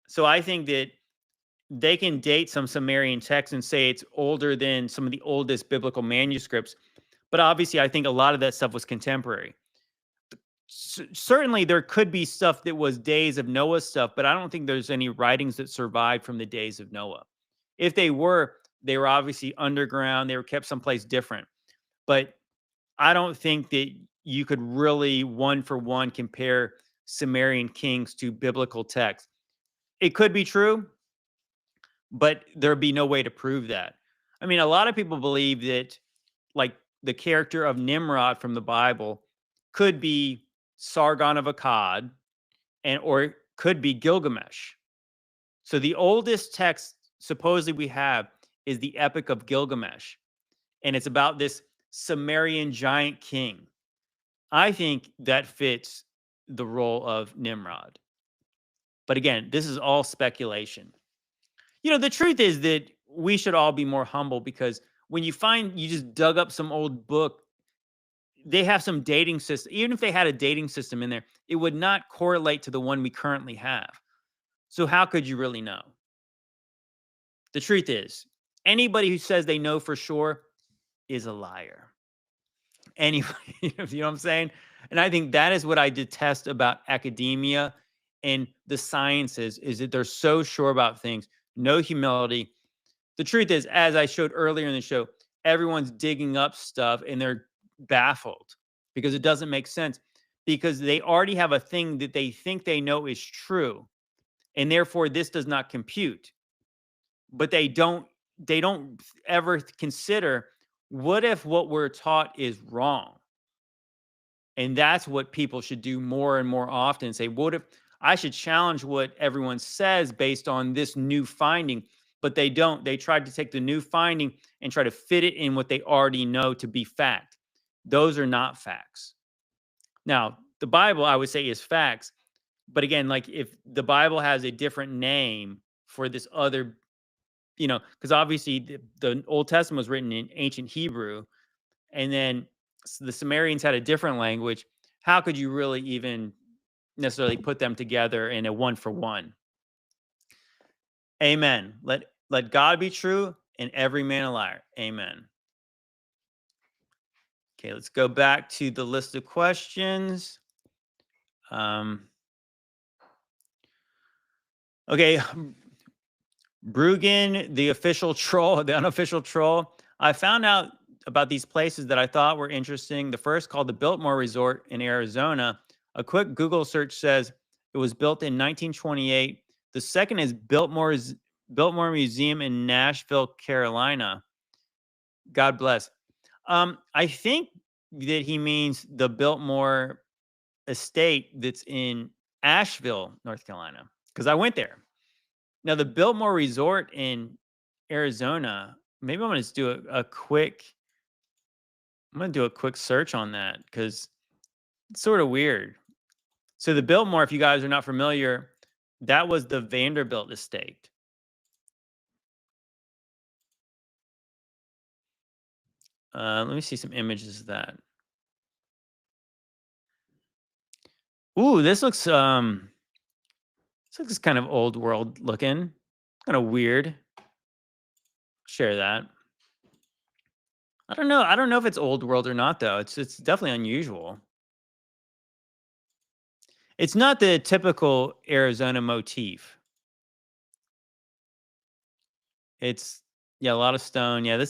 Speaker 1: So I think that they can date some Sumerian texts and say it's older than some of the oldest biblical manuscripts. But obviously, I think a lot of that stuff was contemporary. Certainly, there could be stuff that was days of Noah stuff, but I don't think there's any writings that survived from the days of Noah. If they were obviously underground. They were kept someplace different. But I don't think that you could really one for one compare Sumerian kings to biblical texts. It could be true, but there'd be no way to prove that. I mean, a lot of people believe that like the character of Nimrod from the Bible could be Sargon of Akkad, or could be Gilgamesh. So the oldest text supposedly we have is the Epic of Gilgamesh, and it's about this Sumerian giant king. I think that fits the role of Nimrod. But again, this is all speculation. The truth is that we should all be more humble, because when you just dug up some old book, they have some dating system. Even if they had a dating system in there, it would not correlate to the one we currently have. So how could you really know? The truth is, anybody who says they know for sure is a liar. Anybody, you know what I'm saying? And I think that is what I detest about academia and the sciences, is that they're so sure about things, no humility. The truth is, as I showed earlier in the show, everyone's digging up stuff and they're baffled because it doesn't make sense, because they already have a thing that they think they know is true, and therefore this does not compute. But they don't ever consider, what if what we're taught is wrong? And that's what people should do more and more often. Say, what if I should challenge what everyone says based on this new finding? But they don't. They tried to take the new finding and try to fit it in what they already know to be fact. Those are not facts. Now, the Bible, I would say, is facts. But again, like, if the Bible has a different name for this other, because obviously the Old Testament was written in ancient Hebrew, and then the Sumerians had a different language. How could you really even necessarily put them together in a one for one? Amen. Let God be true and every man a liar. Amen. Okay, let's go back to the list of questions. Okay, Brueggen, the official troll, the unofficial troll. I found out about these places that I thought were interesting. The first, called the Biltmore Resort in Arizona. A quick Google search says it was built in 1928. The second is Biltmore Museum in Nashville, Carolina. God bless. I think that he means the Biltmore estate that's in Asheville, North Carolina, because I went there. Now, the Biltmore Resort in Arizona, maybe I'm going to do a quick search on that, because it's sort of weird. So the Biltmore, if you guys are not familiar, that was the Vanderbilt estate. Let me see some images of that. Ooh, this looks kind of old world looking, kind of weird. Share that. I don't know if it's old world or not, though. It's definitely unusual. It's not the typical Arizona motif. It's, yeah, a lot of stone. Yeah,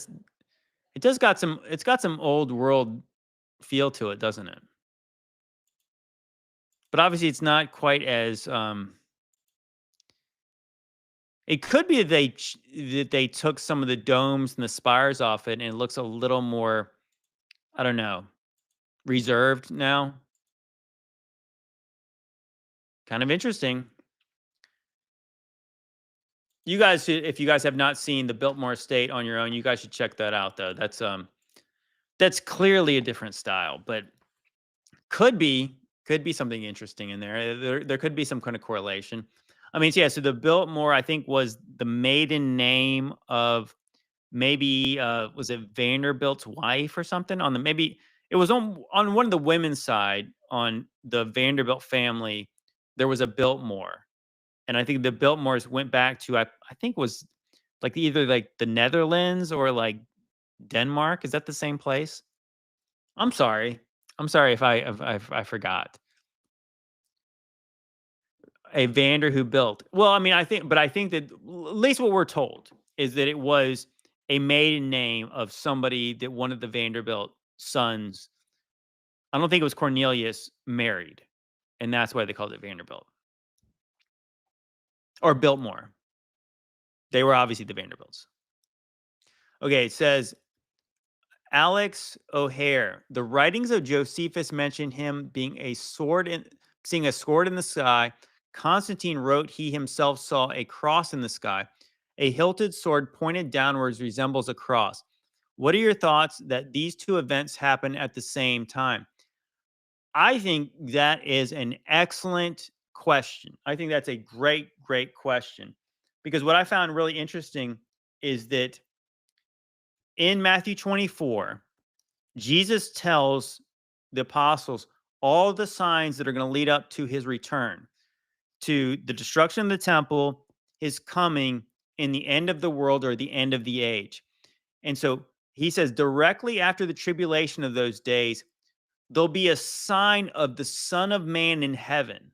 Speaker 1: it's got some old world feel to it, doesn't it? But obviously it's not quite as it could be that they took some of the domes and the spires off it, and it looks a little more, I don't know, reserved now. Kind of interesting. You guys should, if you guys have not seen the Biltmore Estate on your own, you guys should check that out, though. That's clearly a different style, but could be something interesting in there. There could be some kind of correlation. I mean, yeah, so the Biltmore, I think, was the maiden name of, maybe was it Vanderbilt's wife or something? Maybe it was on one of the women's side, on the Vanderbilt family, there was a Biltmore. And I think the Biltmores went back to, I think, was like either like the Netherlands or like Denmark. Is that the same place? I'm sorry. If I forgot. A Vander who built. Well, I mean, I think that at least what we're told is that it was a maiden name of somebody that one of the Vanderbilt sons, I don't think it was Cornelius, married. And that's why they called it Vanderbilt. Or Biltmore. They were obviously the Vanderbilts. Okay, it says, Alex O'Hare. The writings of Josephus mention him seeing a sword in the sky. Constantine wrote he himself saw a cross in the sky. A hilted sword pointed downwards resembles a cross. What are your thoughts that these two events happen at the same time? I think that is an excellent question. I think that's a great question. Because what I found really interesting is that in Matthew 24, Jesus tells the apostles all the signs that are going to lead up to his return, to the destruction of the temple, his coming, in the end of the world or the end of the age. And so he says, directly after the tribulation of those days, there'll be a sign of the Son of Man in heaven.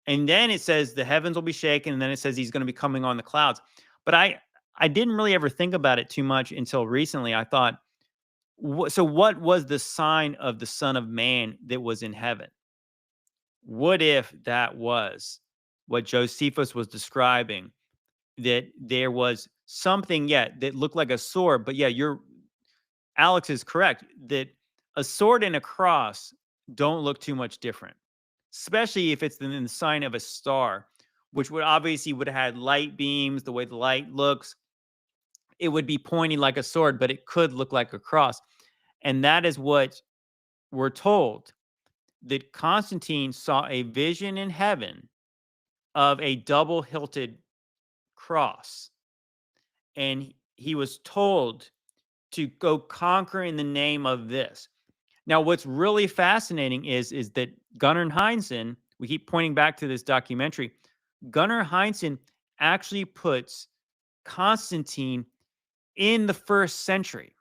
Speaker 1: And then it says the heavens will be shaken, and then it says he's going to be coming on the clouds. But I didn't really ever think about it too much until recently. I thought, so what was the sign of the Son of Man that was in heaven? What if that was what Josephus was describing? That there was something, that looked like a sword, but Alex is correct that a sword and a cross don't look too much different, especially if it's in the sign of a star, which would have had light beams, the way the light looks. It would be pointing like a sword, but it could look like a cross. And that is what we're told, that Constantine saw a vision in heaven of a double hilted cross. And he was told to go conquer in the name of this. Now, what's really fascinating is that Gunnar Heinzen, we keep pointing back to this documentary, Gunnar Heinzen actually puts Constantine in the first century.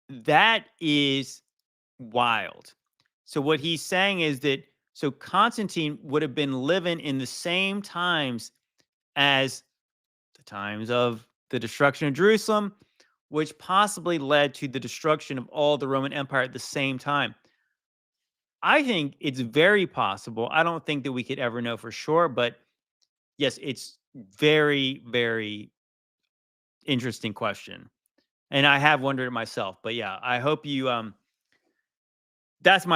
Speaker 1: That is wild. So what he's saying is that Constantine would have been living in the same times as the times of the destruction of Jerusalem, which possibly led to the destruction of all the Roman Empire at the same time. I think it's very possible. I don't think that we could ever know for sure, but yes, it's very interesting question. And I have wondered it myself, but yeah, I hope you that's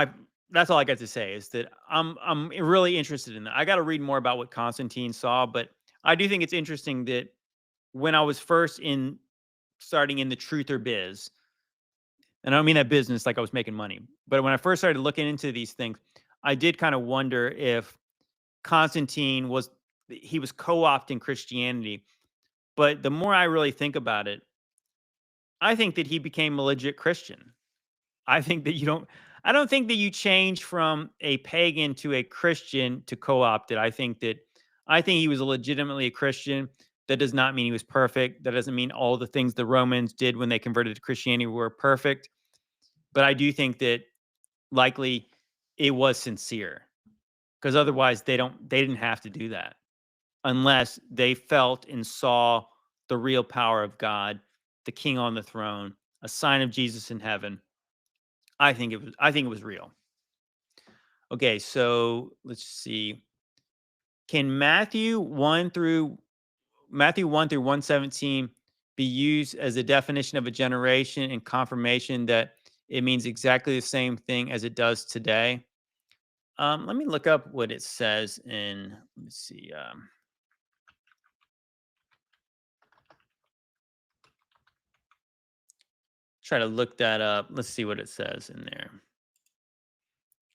Speaker 1: all I got to say, is that I'm really interested in that. I got to read more about what Constantine saw, but I do think it's interesting that when I was first starting in the truther biz, and I don't mean that business like I was making money, but when I first started looking into these things, I did kind of wonder if Constantine was co-opting Christianity. But the more I really think about it, I think that he became a legit Christian. I think that I don't think that you change from a pagan to a Christian to co-opt it. I think he was legitimately a Christian. That does not mean he was perfect. That doesn't mean all the things the Romans did when they converted to Christianity were perfect. But I do think that likely it was sincere, because otherwise they didn't have to do that unless they felt and saw the real power of God, the King on the throne, a sign of Jesus in heaven. I think it was real. Okay, so let's see. Can Matthew 1 through 117 be used as a definition of a generation and confirmation that it means exactly the same thing as it does today? Let me look up what it says in, let's see. Try to look that up. Let's see what it says in there.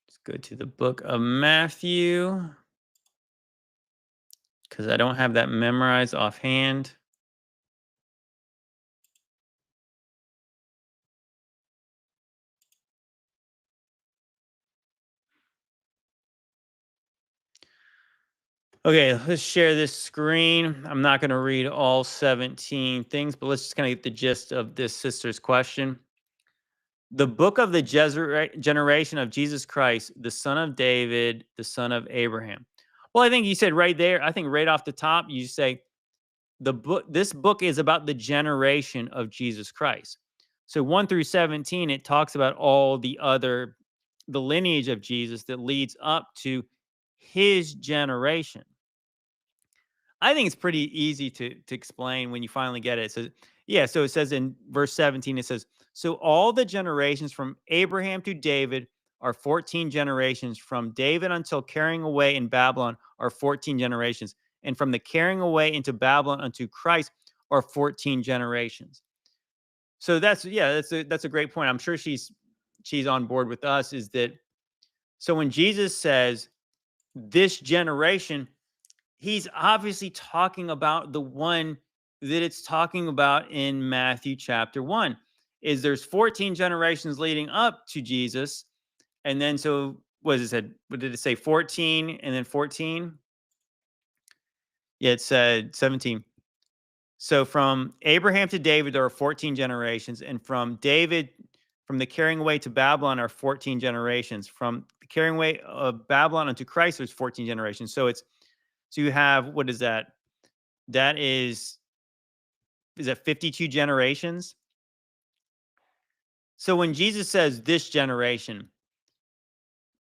Speaker 1: Let's go to the book of Matthew, because I don't have that memorized offhand. Okay, let's share this screen. I'm not going to read all 17 things, but let's just kind of get the gist of this sister's question. The book of the generation of Jesus Christ, the son of David, the son of Abraham. Well, I think you said right there, I think right off the top, you say this book is about the generation of Jesus Christ. So 1 through 17, it talks about all the lineage of Jesus that leads up to his generation. I think it's pretty easy to explain when you finally get it. So Yeah, so it says in verse 17, it says, so all the generations from Abraham to David are 14 generations. From David until carrying away in Babylon are 14 generations. And from the carrying away into Babylon unto Christ are 14 generations. So that's a great point. I'm sure she's on board with us. Is that so when Jesus says this generation, he's obviously talking about the one that it's talking about in Matthew chapter 1. Is there's 14 generations leading up to Jesus, and then so what does it said? What did it say? 14 and then 14? Yeah, it said 17. So from Abraham to David, there are 14 generations. And from David, from the carrying away to Babylon are 14 generations. From the carrying away of Babylon unto Christ, there's 14 generations. So you have, what is that? That is that 52 generations? So when Jesus says this generation,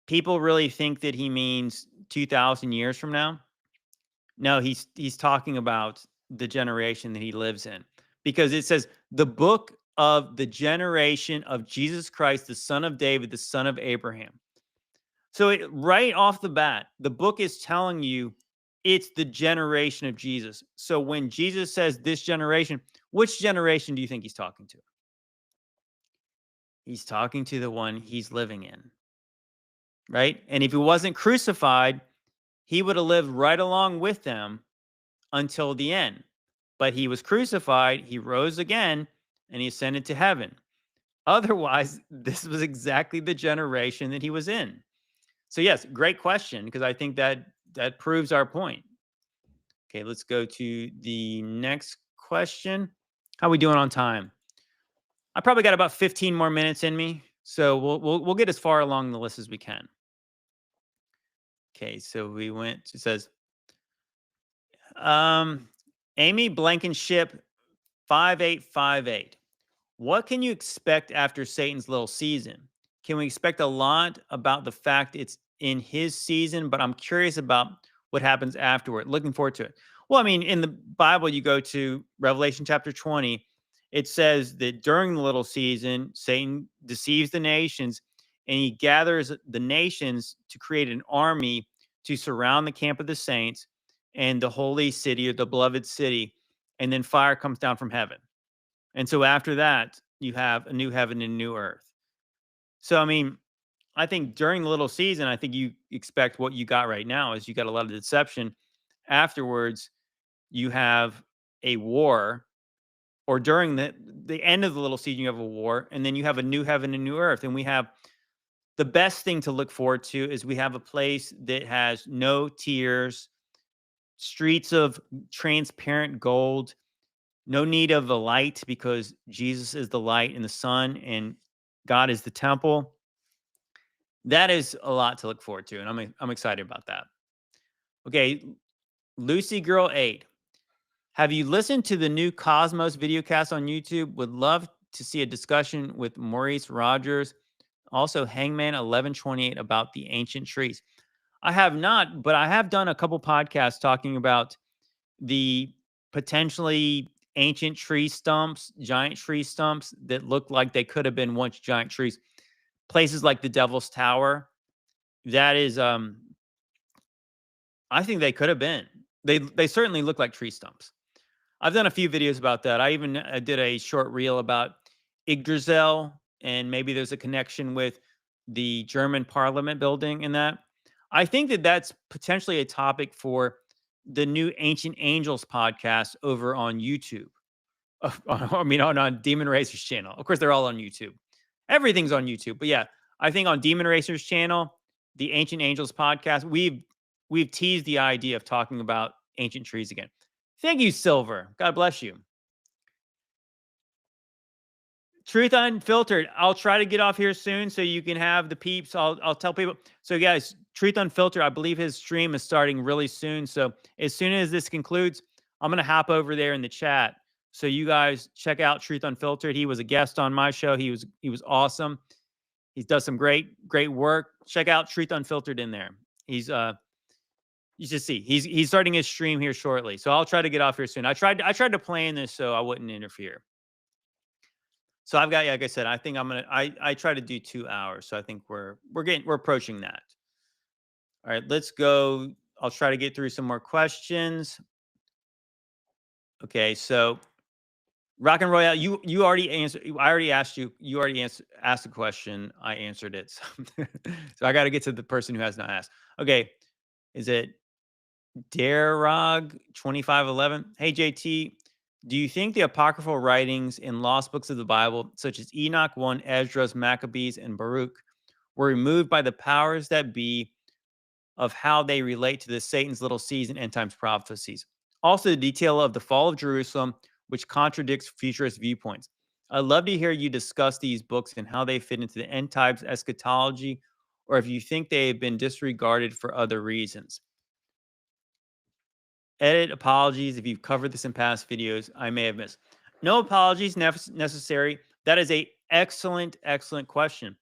Speaker 1: people really think that he means 2,000 years from now. No, he's talking about the generation that he lives in, because it says the book of the generation of Jesus Christ, the son of David, the son of Abraham. So right off the bat, the book is telling you it's the generation of Jesus. So when Jesus says this generation, which generation do you think he's talking to? He's talking to the one he's living in, right? And if he wasn't crucified, he would have lived right along with them until the end. But he was crucified, he rose again, and he ascended to heaven. Otherwise, this was exactly the generation that he was in. So yes, great question, because I think that proves our point. Okay, let's go to the next question. How are we doing on time? I probably got about 15 more minutes in me, so we'll get as far along the list as we can. Okay, so we went. It says, Amy Blankenship 5858. What can you expect after Satan's little season? Can we expect a lot about the fact it's in his season? But I'm curious about what happens afterward. Looking forward to it. Well, I mean, in the Bible, you go to Revelation chapter 20. It says that during the little season, Satan deceives the nations and he gathers the nations to create an army to surround the camp of the saints and the holy city or the beloved city. And then fire comes down from heaven. And so after that, you have a new heaven and a new earth. So, I mean, I think during the little season, I think you expect what you got right now is you got a lot of deception. Afterwards, you have a war, or during the end of the little season, you have a war, and then you have a new heaven and new earth. And we have the best thing to look forward to is we have a place that has no tears, streets of transparent gold, no need of the light because Jesus is the light and the sun and God is the temple. That is a lot to look forward to, and I'm excited about that. Okay, Lucy Girl 8. Have you listened to the new Cosmos videocast on YouTube? Would love to see a discussion with Maurice Rogers. Also, Hangman 1128 about the ancient trees. I have not, but I have done a couple podcasts talking about the potentially ancient tree stumps, giant tree stumps that look like they could have been once giant trees. Places like the Devil's Tower. That is, I think they could have been. They certainly look like tree stumps. I've done a few videos about that. I even did a short reel about Yggdrasil, and maybe there's a connection with the German Parliament building in that. I think that that's potentially a topic for the new Ancient Angels podcast over on YouTube. I mean, on Demon Racer's channel. Of course, they're all on YouTube. Everything's on YouTube. But yeah, I think on Demon Racer's channel, the Ancient Angels podcast, we've teased the idea of talking about ancient trees again. Thank you, Silver. God bless you. Truth Unfiltered. I'll try to get off here soon so you can have the peeps. I'll tell people. So guys, Truth Unfiltered, I believe his stream is starting really soon. So as soon as this concludes, I'm going to hop over there in the chat. So you guys check out Truth Unfiltered. He was a guest on my show. He was awesome. He does some great work. Check out Truth Unfiltered in there. He's you should see. He's starting his stream here shortly. So I'll try to get off here soon. I tried to plan this so I wouldn't interfere. So I've got, like I said, I think I try to do 2 hours. So I think we're approaching that. All right, let's go. I'll try to get through some more questions. Okay, so Rock and Royale, you already answered. I already asked you. You already asked the question. I answered it. So, so I got to get to the person who has not asked. Okay, is it Darog 2511? Hey JT, do you think the apocryphal writings in lost books of the Bible, such as Enoch 1, Esdras, Maccabees, and Baruch, were removed by the powers that be of how they relate to the Satan's little seas and end times prophecies? Also, the detail of the fall of Jerusalem, which contradicts futurist viewpoints. I'd love to hear you discuss these books and how they fit into the end times eschatology, or if you think they have been disregarded for other reasons. Edit, apologies if you've covered this in past videos, I may have missed. No apologies necessary. That is a excellent question.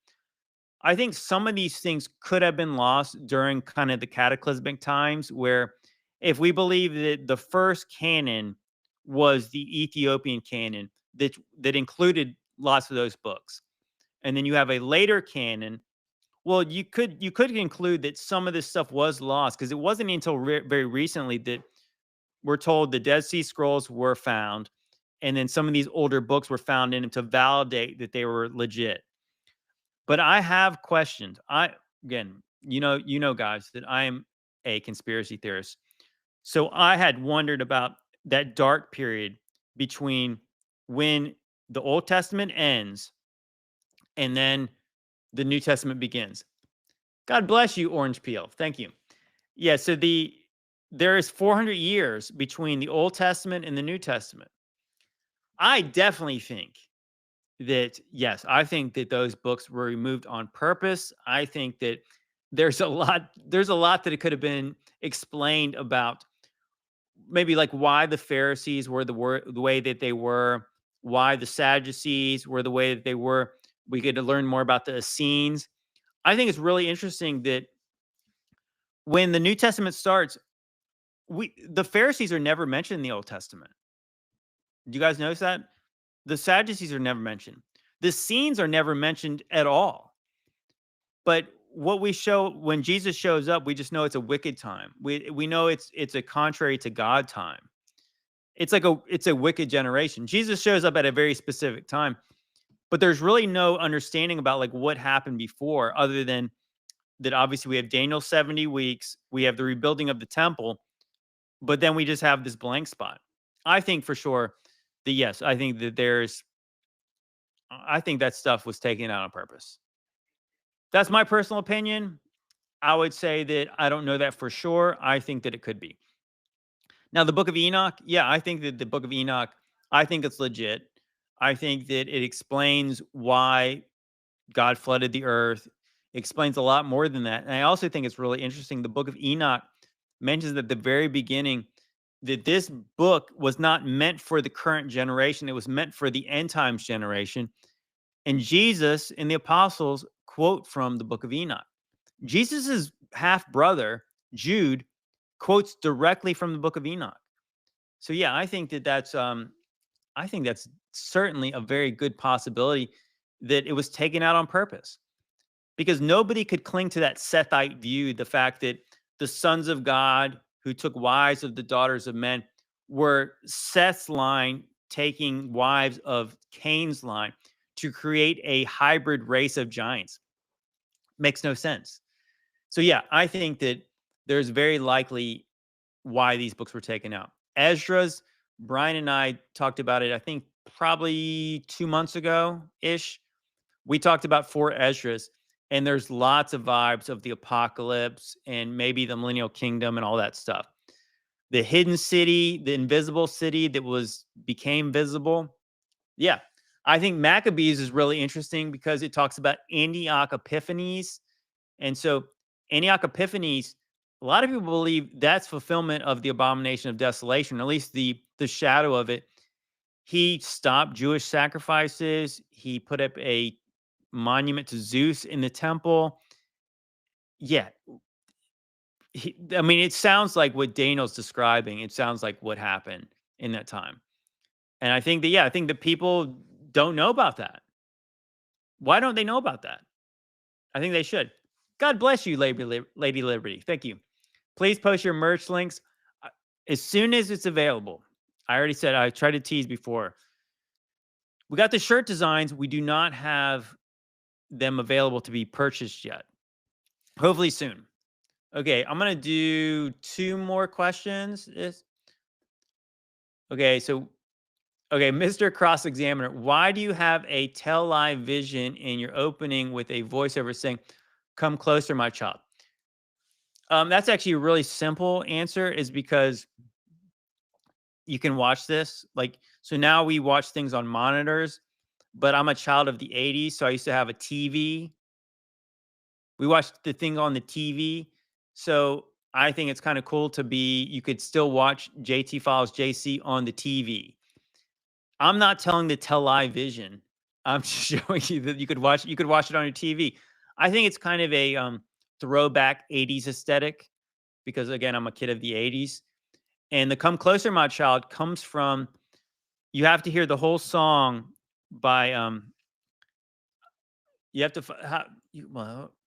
Speaker 1: I think some of these things could have been lost during kind of the cataclysmic times, where if we believe that the first canon was the Ethiopian canon that included lots of those books, and then you have a later canon, well, you could conclude that some of this stuff was lost, because it wasn't until very recently that we're told the Dead Sea Scrolls were found, and then some of these older books were found in them to validate that they were legit. But I have questions. Again, guys, that I am a conspiracy theorist. So I had wondered about that dark period between when the Old Testament ends and then the New Testament begins. God bless you, Orange Peel. Thank you. Yeah, so there is 400 years between the Old Testament and the New Testament. I definitely think that, yes, I think that those books were removed on purpose. I think that there's a lot that it could have been explained about, maybe like why the Pharisees were the way that they were, why the Sadducees were the way that they were. We get to learn more about the Essenes. I think it's really interesting that when the New Testament starts, the Pharisees are never mentioned in the Old Testament. Do you guys notice that? The Sadducees are never mentioned. The Essenes are never mentioned at all. But what we show when Jesus shows up, we just know it's a wicked time. We know it's a contrary to God time. It's a wicked generation. Jesus shows up at a very specific time, but there's really no understanding about like what happened before, other than that obviously we have Daniel's 70 weeks, we have the rebuilding of the temple, but then we just have this blank spot. I think for sure that, yes, I think that stuff was taken out on purpose. That's my personal opinion. I would say that I don't know that for sure. I think that it could be. Now, the Book of Enoch, yeah, I think that the Book of Enoch, I think it's legit. I think that it explains why God flooded the earth. It explains a lot more than that. And I also think it's really interesting. The Book of Enoch mentions at the very beginning that this book was not meant for the current generation. It was meant for the end times generation. And Jesus and the apostles quote from the Book of Enoch. Jesus's half brother, Jude, quotes directly from the Book of Enoch. So yeah, I think that's certainly a very good possibility that it was taken out on purpose, because nobody could cling to that Sethite view, the fact that the sons of God who took wives of the daughters of men were Seth's line taking wives of Cain's line to create a hybrid race of giants. Makes no sense. So yeah, I think that there's very likely why these books were taken out. Esdras, Brian and I talked about it, I think probably 2 months ago ish. We talked about 4 Esdras, and there's lots of vibes of the apocalypse and maybe the millennial kingdom and all that stuff. The hidden city, the invisible city that became visible. Yeah. I think Maccabees is really interesting because it talks about Antioch Epiphanes. And so Antioch Epiphanes, a lot of people believe that's fulfillment of the abomination of desolation, or at least the shadow of it. He stopped Jewish sacrifices. He put up a monument to Zeus in the temple. Yeah. I mean, it sounds like what Daniel's describing. It sounds like what happened in that time. And I think that, yeah, I think the people don't know about that. Why don't they know about that? I think they should. God bless you, Lady Liberty. Thank you. Please post your merch links as soon as it's available. I already said, I tried to tease before. We got the shirt designs. We do not have them available to be purchased yet. Hopefully soon. Okay, I'm going to do 2 more questions. Okay, Mr. Cross Examiner, why do you have a tell live vision in your opening with a voiceover saying, "Come closer, my child"? That's actually a really simple answer, is because you can watch this. So now we watch things on monitors, but I'm a child of the 80s, so I used to have a TV. We watched the thing on the TV. So I think it's kind of cool you could still watch JT Files JC on the TV. I'm not telling the tell live vision. I'm just showing you that you could watch it on your TV. I think it's kind of a throwback 80s aesthetic because, again, I'm a kid of the 80s. And the "Come Closer, My Child" comes from, you have to hear the whole song by, you have to,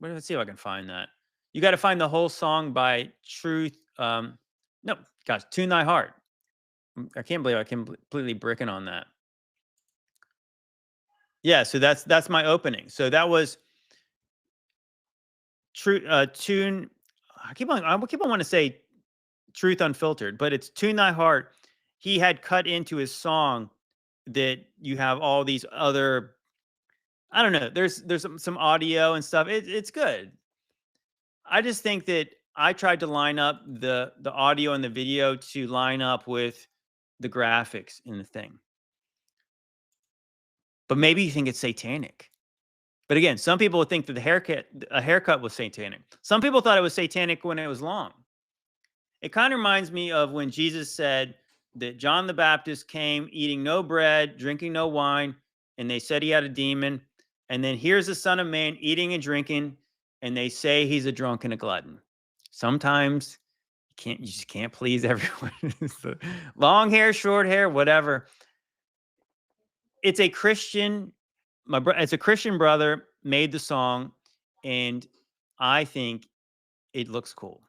Speaker 1: let's see if I can find that. You got to find the whole song by Tune Thy Heart. I can't believe I completely bricking on that. Yeah, so that's my opening. So that was Tune. I keep on wanting to say Truth Unfiltered, but it's Tune Thy Heart. He had cut into his song that you have all these other, I don't know, there's some audio and stuff. It's good. I just think that I tried to line up the audio and the video to line up with the graphics in the thing. But maybe you think it's satanic. But again, some people would think that a haircut was satanic. Some people thought it was satanic when it was long. It kind of reminds me of when Jesus said that John the Baptist came eating no bread, drinking no wine, and they said he had a demon. And then here's the Son of Man eating and drinking, and they say he's a drunk and a glutton. Sometimes you just can't please everyone. Long hair, short hair, whatever. It's a Christian, it's a Christian brother made the song, and I think it looks cool.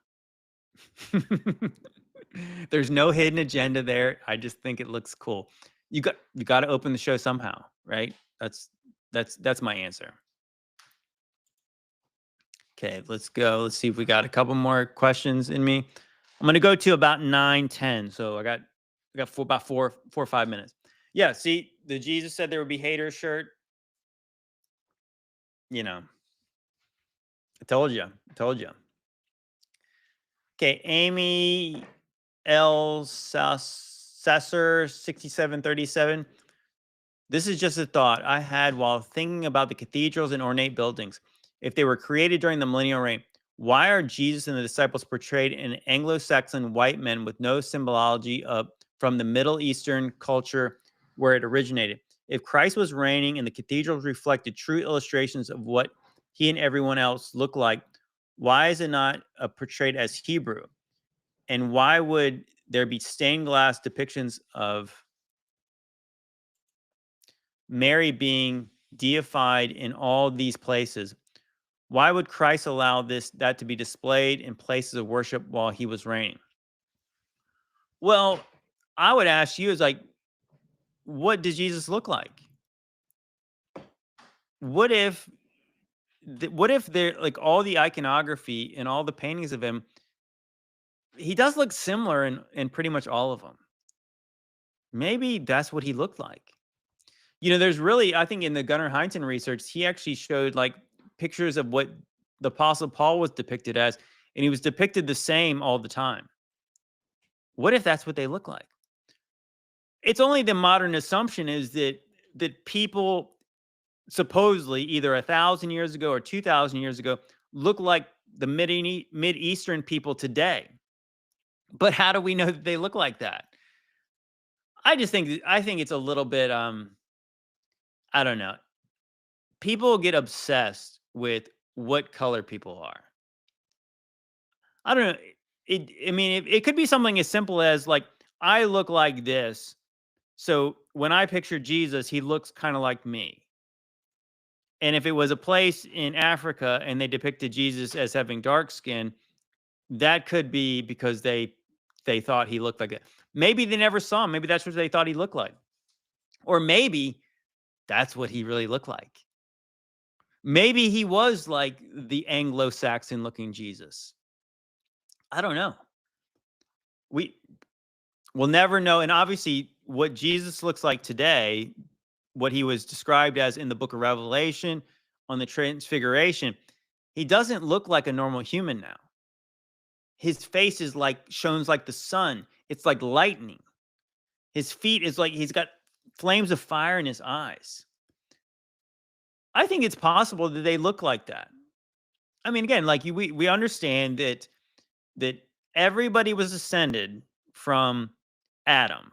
Speaker 1: There's no hidden agenda there. I just think it looks cool. You got to open the show somehow, right? That's my answer. Okay, let's go. Let's see if we got a couple more questions in me. I'm going to go to about 9:10. So I got about four or 5 minutes. Yeah, see, the Jesus said there would be haters shirt. I told you. Okay, Amy L. Sasser 6737. This is just a thought I had while thinking about the cathedrals and ornate buildings. If they were created during the millennial reign, why are Jesus and the disciples portrayed in Anglo-Saxon white men with no symbology from the Middle Eastern culture where it originated? If Christ was reigning and the cathedrals reflected true illustrations of what he and everyone else looked like, why is it not portrayed as Hebrew? And why would there be stained glass depictions of Mary being deified in all these places? Why would Christ allow that to be displayed in places of worship while he was reigning? Well, I would ask you, what does Jesus look like? What if there, all the iconography and all the paintings of him, he does look similar in pretty much all of them. Maybe that's what he looked like. There's really, I think in the Gunnar Heinten research, he actually showed pictures of what the Apostle Paul was depicted as, and he was depicted the same all the time. What if that's what they look like? It's only the modern assumption is that people supposedly either 1,000 years ago or 2,000 years ago look like the Mid-Eastern people today. But how do we know that they look like that? I think it's a little bit, I don't know. People get obsessed with what color people are. I don't know. It could be something as simple as I look like this, So when I picture Jesus, he looks kind of like me. And if it was a place in Africa and they depicted Jesus as having dark skin, that could be because they thought he looked like it. Maybe they never saw him. Maybe that's what they thought he looked like. Or maybe that's what he really looked like. Maybe he was like the Anglo-Saxon looking Jesus. I don't know. We'll never know. And obviously, what Jesus looks like today, what he was described as in the book of Revelation on the Transfiguration, he doesn't look like a normal human now. His face is like shines like the sun. It's like lightning. His feet is like he's got flames of fire in his eyes. I think it's possible that they look like that. I mean, again, like we understand that everybody was descended from Adam,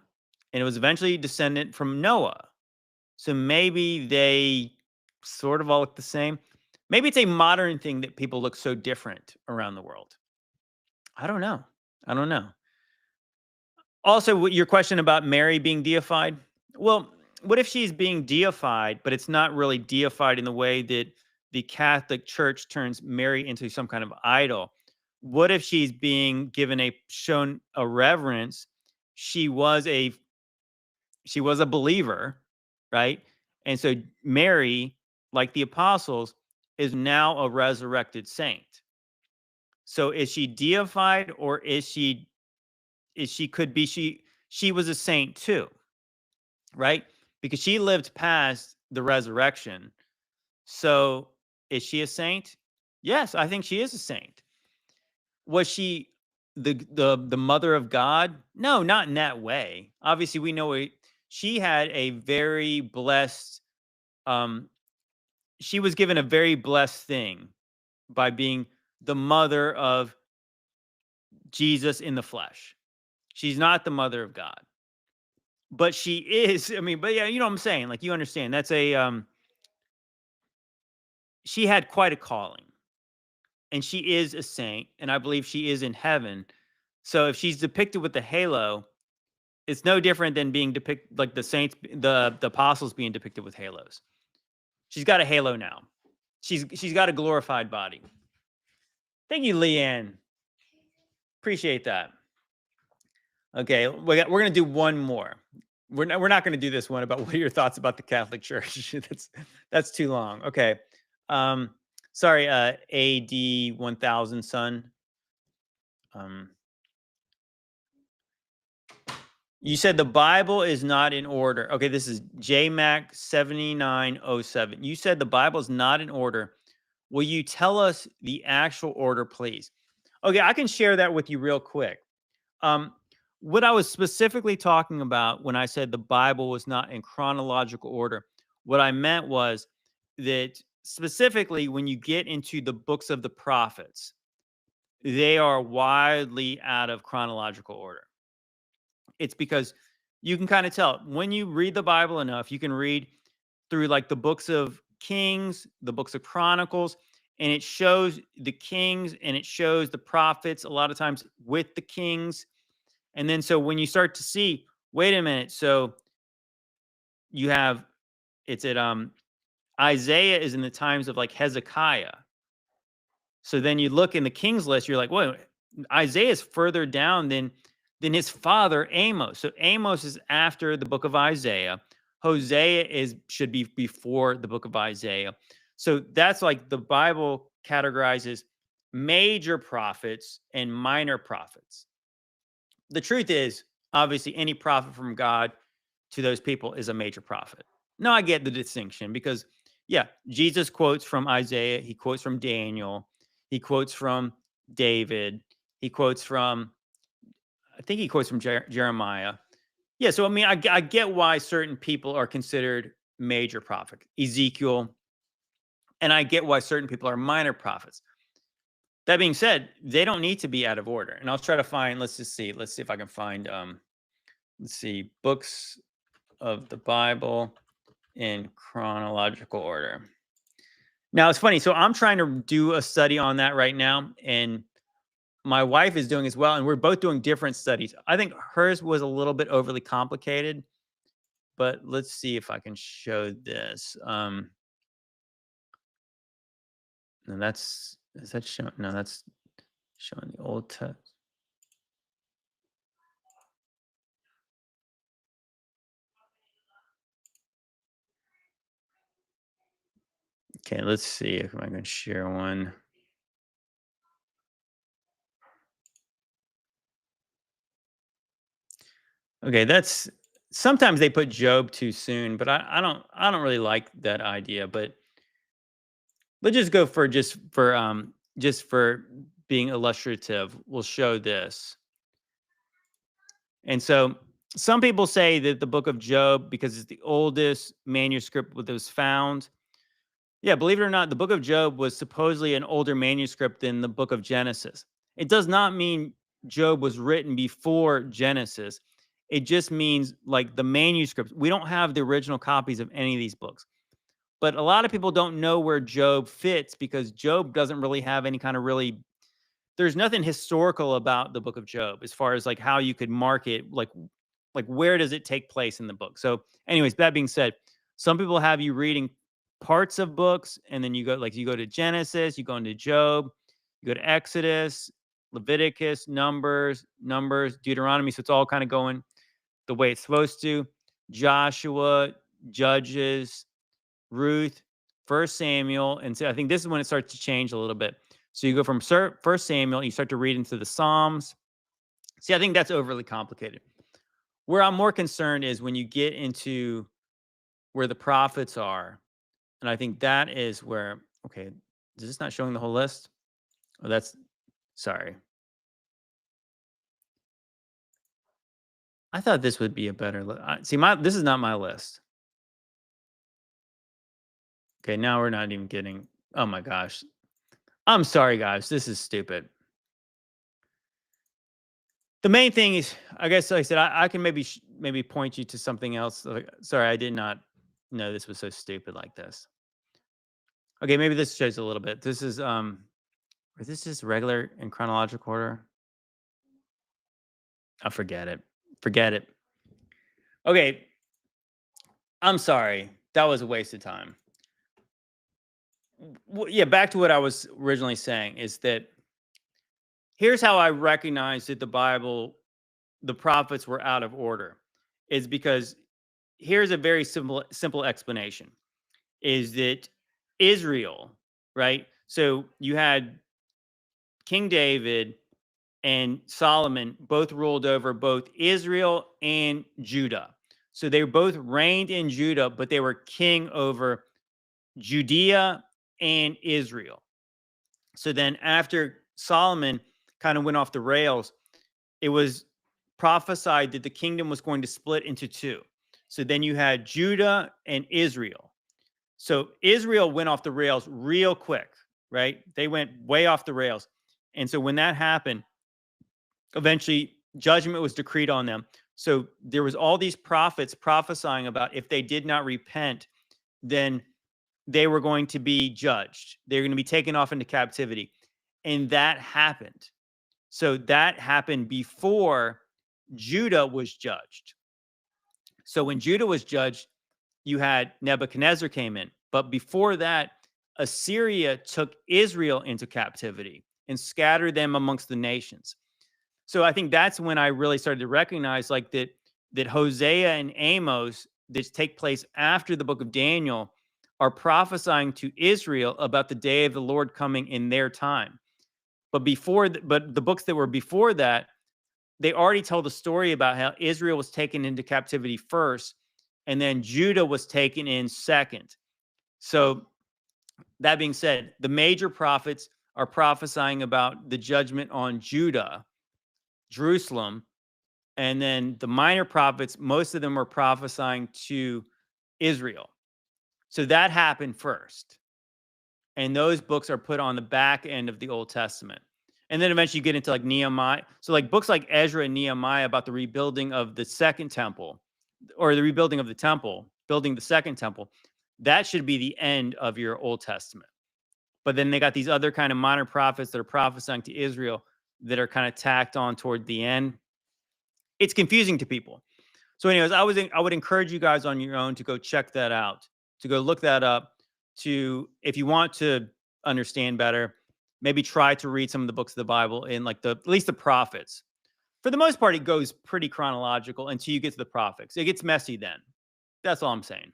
Speaker 1: and it was eventually descendant from Noah. So maybe they sort of all look the same. Maybe it's a modern thing that people look so different around the world. I don't know. I don't know. Also, your question about Mary being deified. Well, what if she's being deified, but it's not really deified in the way that the Catholic Church turns Mary into some kind of idol? What if she's being shown a reverence? She was a believer, right? And so Mary, like the apostles, is now a resurrected saint. So is she deified, or she was a saint too, right? Because she lived past the resurrection. So is she a saint? Yes, I think she is a saint. Was she the mother of God? No, not in that way. Obviously, we know she had a very blessed she was given a very blessed thing by being the mother of Jesus in the flesh. She's not the mother of God. But she is, I mean, but yeah, you know what I'm saying? Like, you understand. That's she had quite a calling. And she is a saint, and I believe she is in heaven. So if she's depicted with the halo, it's no different than being depicted like the saints, the apostles being depicted with halos. She's got a halo now. She's got a glorified body. Thank you, Leanne. Appreciate that. Okay, we're gonna do one more. We're not gonna do this one about what are your thoughts about the Catholic Church. that's too long. Okay. Sorry, AD 1000 son. You said the Bible is not in order. Okay, this is JMac 7907. You said the Bible is not in order. Will you tell us the actual order, please? Okay, I can share that with you real quick. What I was specifically talking about when I said the Bible was not in chronological order, what I meant was that specifically when you get into the books of the prophets, they are widely out of chronological order. It's because you can kind of tell when you read the Bible enough, you can read through like the books of Kings, the books of Chronicles, and it shows the kings and it shows the prophets a lot of times with the kings. And then so when you start to see, wait a minute, so you have it's at Isaiah is in the times of like Hezekiah. So then you look in the kings list, you're like, well, Isaiah is further down than his father Amos. So Amos is after the book of Isaiah. Hosea should be before the book of Isaiah. So that's like the Bible categorizes major prophets and minor prophets. The truth is, obviously, any prophet from God to those people is a major prophet. Now, I get the distinction because, yeah, Jesus quotes from Isaiah. He quotes from Daniel. He quotes from David. He quotes from, I think he quotes from Jeremiah. Yeah, so I mean, I get why certain people are considered major prophets, Ezekiel, and I get why certain people are minor prophets. That being said, they don't need to be out of order. And I'll try to find, let's see if I can find, let's see, books of the Bible in chronological order. Now, it's funny. So I'm trying to do a study on that right now, and my wife is doing as well, and we're both doing different studies. I think hers was a little bit overly complicated, but let's see if I can show this. No, is that showing? No, that's showing the Old Testament. Okay, let's see if I can share one. Okay, that's sometimes they put Job too soon, but I don't really like that idea. But let's just go for just for being illustrative. We'll show this. And so some people say that the book of Job, because it's the oldest manuscript that was found. Yeah, believe it or not, the book of Job was supposedly an older manuscript than the book of Genesis. It does not mean Job was written before Genesis. It just means like the manuscripts. We don't have the original copies of any of these books. But a lot of people don't know where Job fits because Job doesn't really have any kind of really, there's nothing historical about the book of Job as far as like how you could mark it, like where does it take place in the book. So anyways, that being said, some people have you reading parts of books and then you go to Genesis, you go into Job, you go to Exodus, Leviticus, Numbers, Deuteronomy. So it's all kind of going the way it's supposed to. Joshua, Judges, Ruth, First Samuel. And so I think this is when it starts to change a little bit. So you go from First Samuel, you start to read into the Psalms. See, I think that's overly complicated. Where I'm more concerned is when you get into where the prophets are. And I think that is where, okay, is this not showing the whole list? Oh, sorry. I thought this would be a better list. See, this is not my list. Okay, now we're not even getting, oh my gosh. I'm sorry, guys. This is stupid. The main thing is, I guess, like I said, I can maybe point you to something else. Sorry, I did not know this was so stupid like this. Okay, maybe this shows a little bit. This is just regular in chronological order? I forget it. Forget it. Okay. I'm sorry. That was a waste of time. Yeah, back to what I was originally saying is that here's how I recognize that the Bible, the prophets were out of order, is because here's a very simple explanation, is that Israel, right? So you had King David and Solomon both ruled over both Israel and Judah. So they both reigned in Judah, but they were king over Judea and Israel. So then after Solomon kind of went off the rails, it was prophesied that the kingdom was going to split into two. So then you had Judah and Israel. So Israel went off the rails real quick, right? They went way off the rails. And so when that happened, eventually judgment was decreed on them. So there was all these prophets prophesying about if they did not repent, then they were going to be judged. They were going to be taken off into captivity. And that happened. So that happened before Judah was judged. So when Judah was judged, you had Nebuchadnezzar came in. But before that, Assyria took Israel into captivity and scattered them amongst the nations. So I think that's when I really started to recognize like that Hosea and Amos that take place after the book of Daniel are prophesying to Israel about the day of the Lord coming in their time. But but the books that were before that, they already told the story about how Israel was taken into captivity first, and then Judah was taken in second. So that being said, the major prophets are prophesying about the judgment on Judah, Jerusalem, and then the minor prophets, most of them were prophesying to Israel. So that happened first. And those books are put on the back end of the Old Testament. And then eventually you get into like Nehemiah. So like books like Ezra and Nehemiah about the rebuilding of the second temple or the rebuilding of the temple, building the second temple, that should be the end of your Old Testament. But then they got these other kind of minor prophets that are prophesying to Israel that are kind of tacked on toward the end. It's confusing to people. So anyways, I would encourage you guys on your own to go check that out, to go look that up, to, if you want to understand better, maybe try to read some of the books of the Bible in like at least the prophets. For the most part, it goes pretty chronological until you get to the prophets. It gets messy then. That's all I'm saying.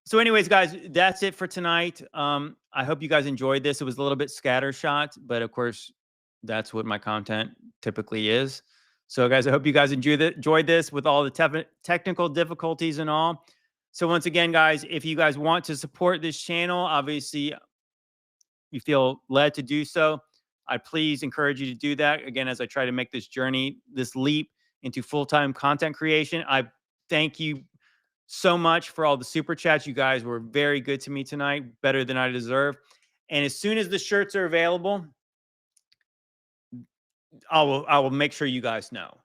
Speaker 1: So anyways, guys, that's it for tonight. I hope you guys enjoyed this. It was a little bit scattershot, but of course, that's what my content typically is. So guys, I hope you guys enjoyed this with all the technical difficulties and all. So once again, guys, if you guys want to support this channel, obviously you feel led to do so, I please encourage you to do that. Again, as I try to make this journey, this leap into full-time content creation, I thank you so much for all the super chats. You guys were very good to me tonight, better than I deserve. And as soon as the shirts are available, I will make sure you guys know.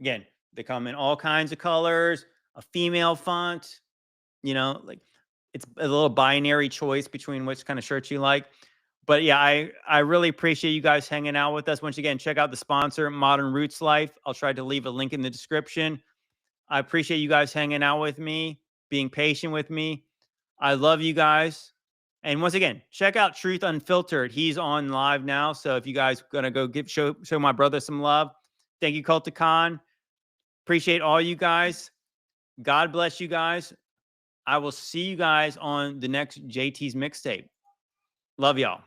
Speaker 1: Again, they come in all kinds of colors, a female font, you know, like it's a little binary choice between which kind of shirts you like. But yeah, I really appreciate you guys hanging out with us. Once again, check out the sponsor, Modern Roots Life. I'll try to leave a link in the description. I appreciate you guys hanging out with me, being patient with me. I love you guys. And once again, check out Truth Unfiltered. He's on live now. So if you guys gonna go show my brother some love, thank you, Culticon. Appreciate all you guys. God bless you guys. I will see you guys on the next JT's mixtape. Love y'all.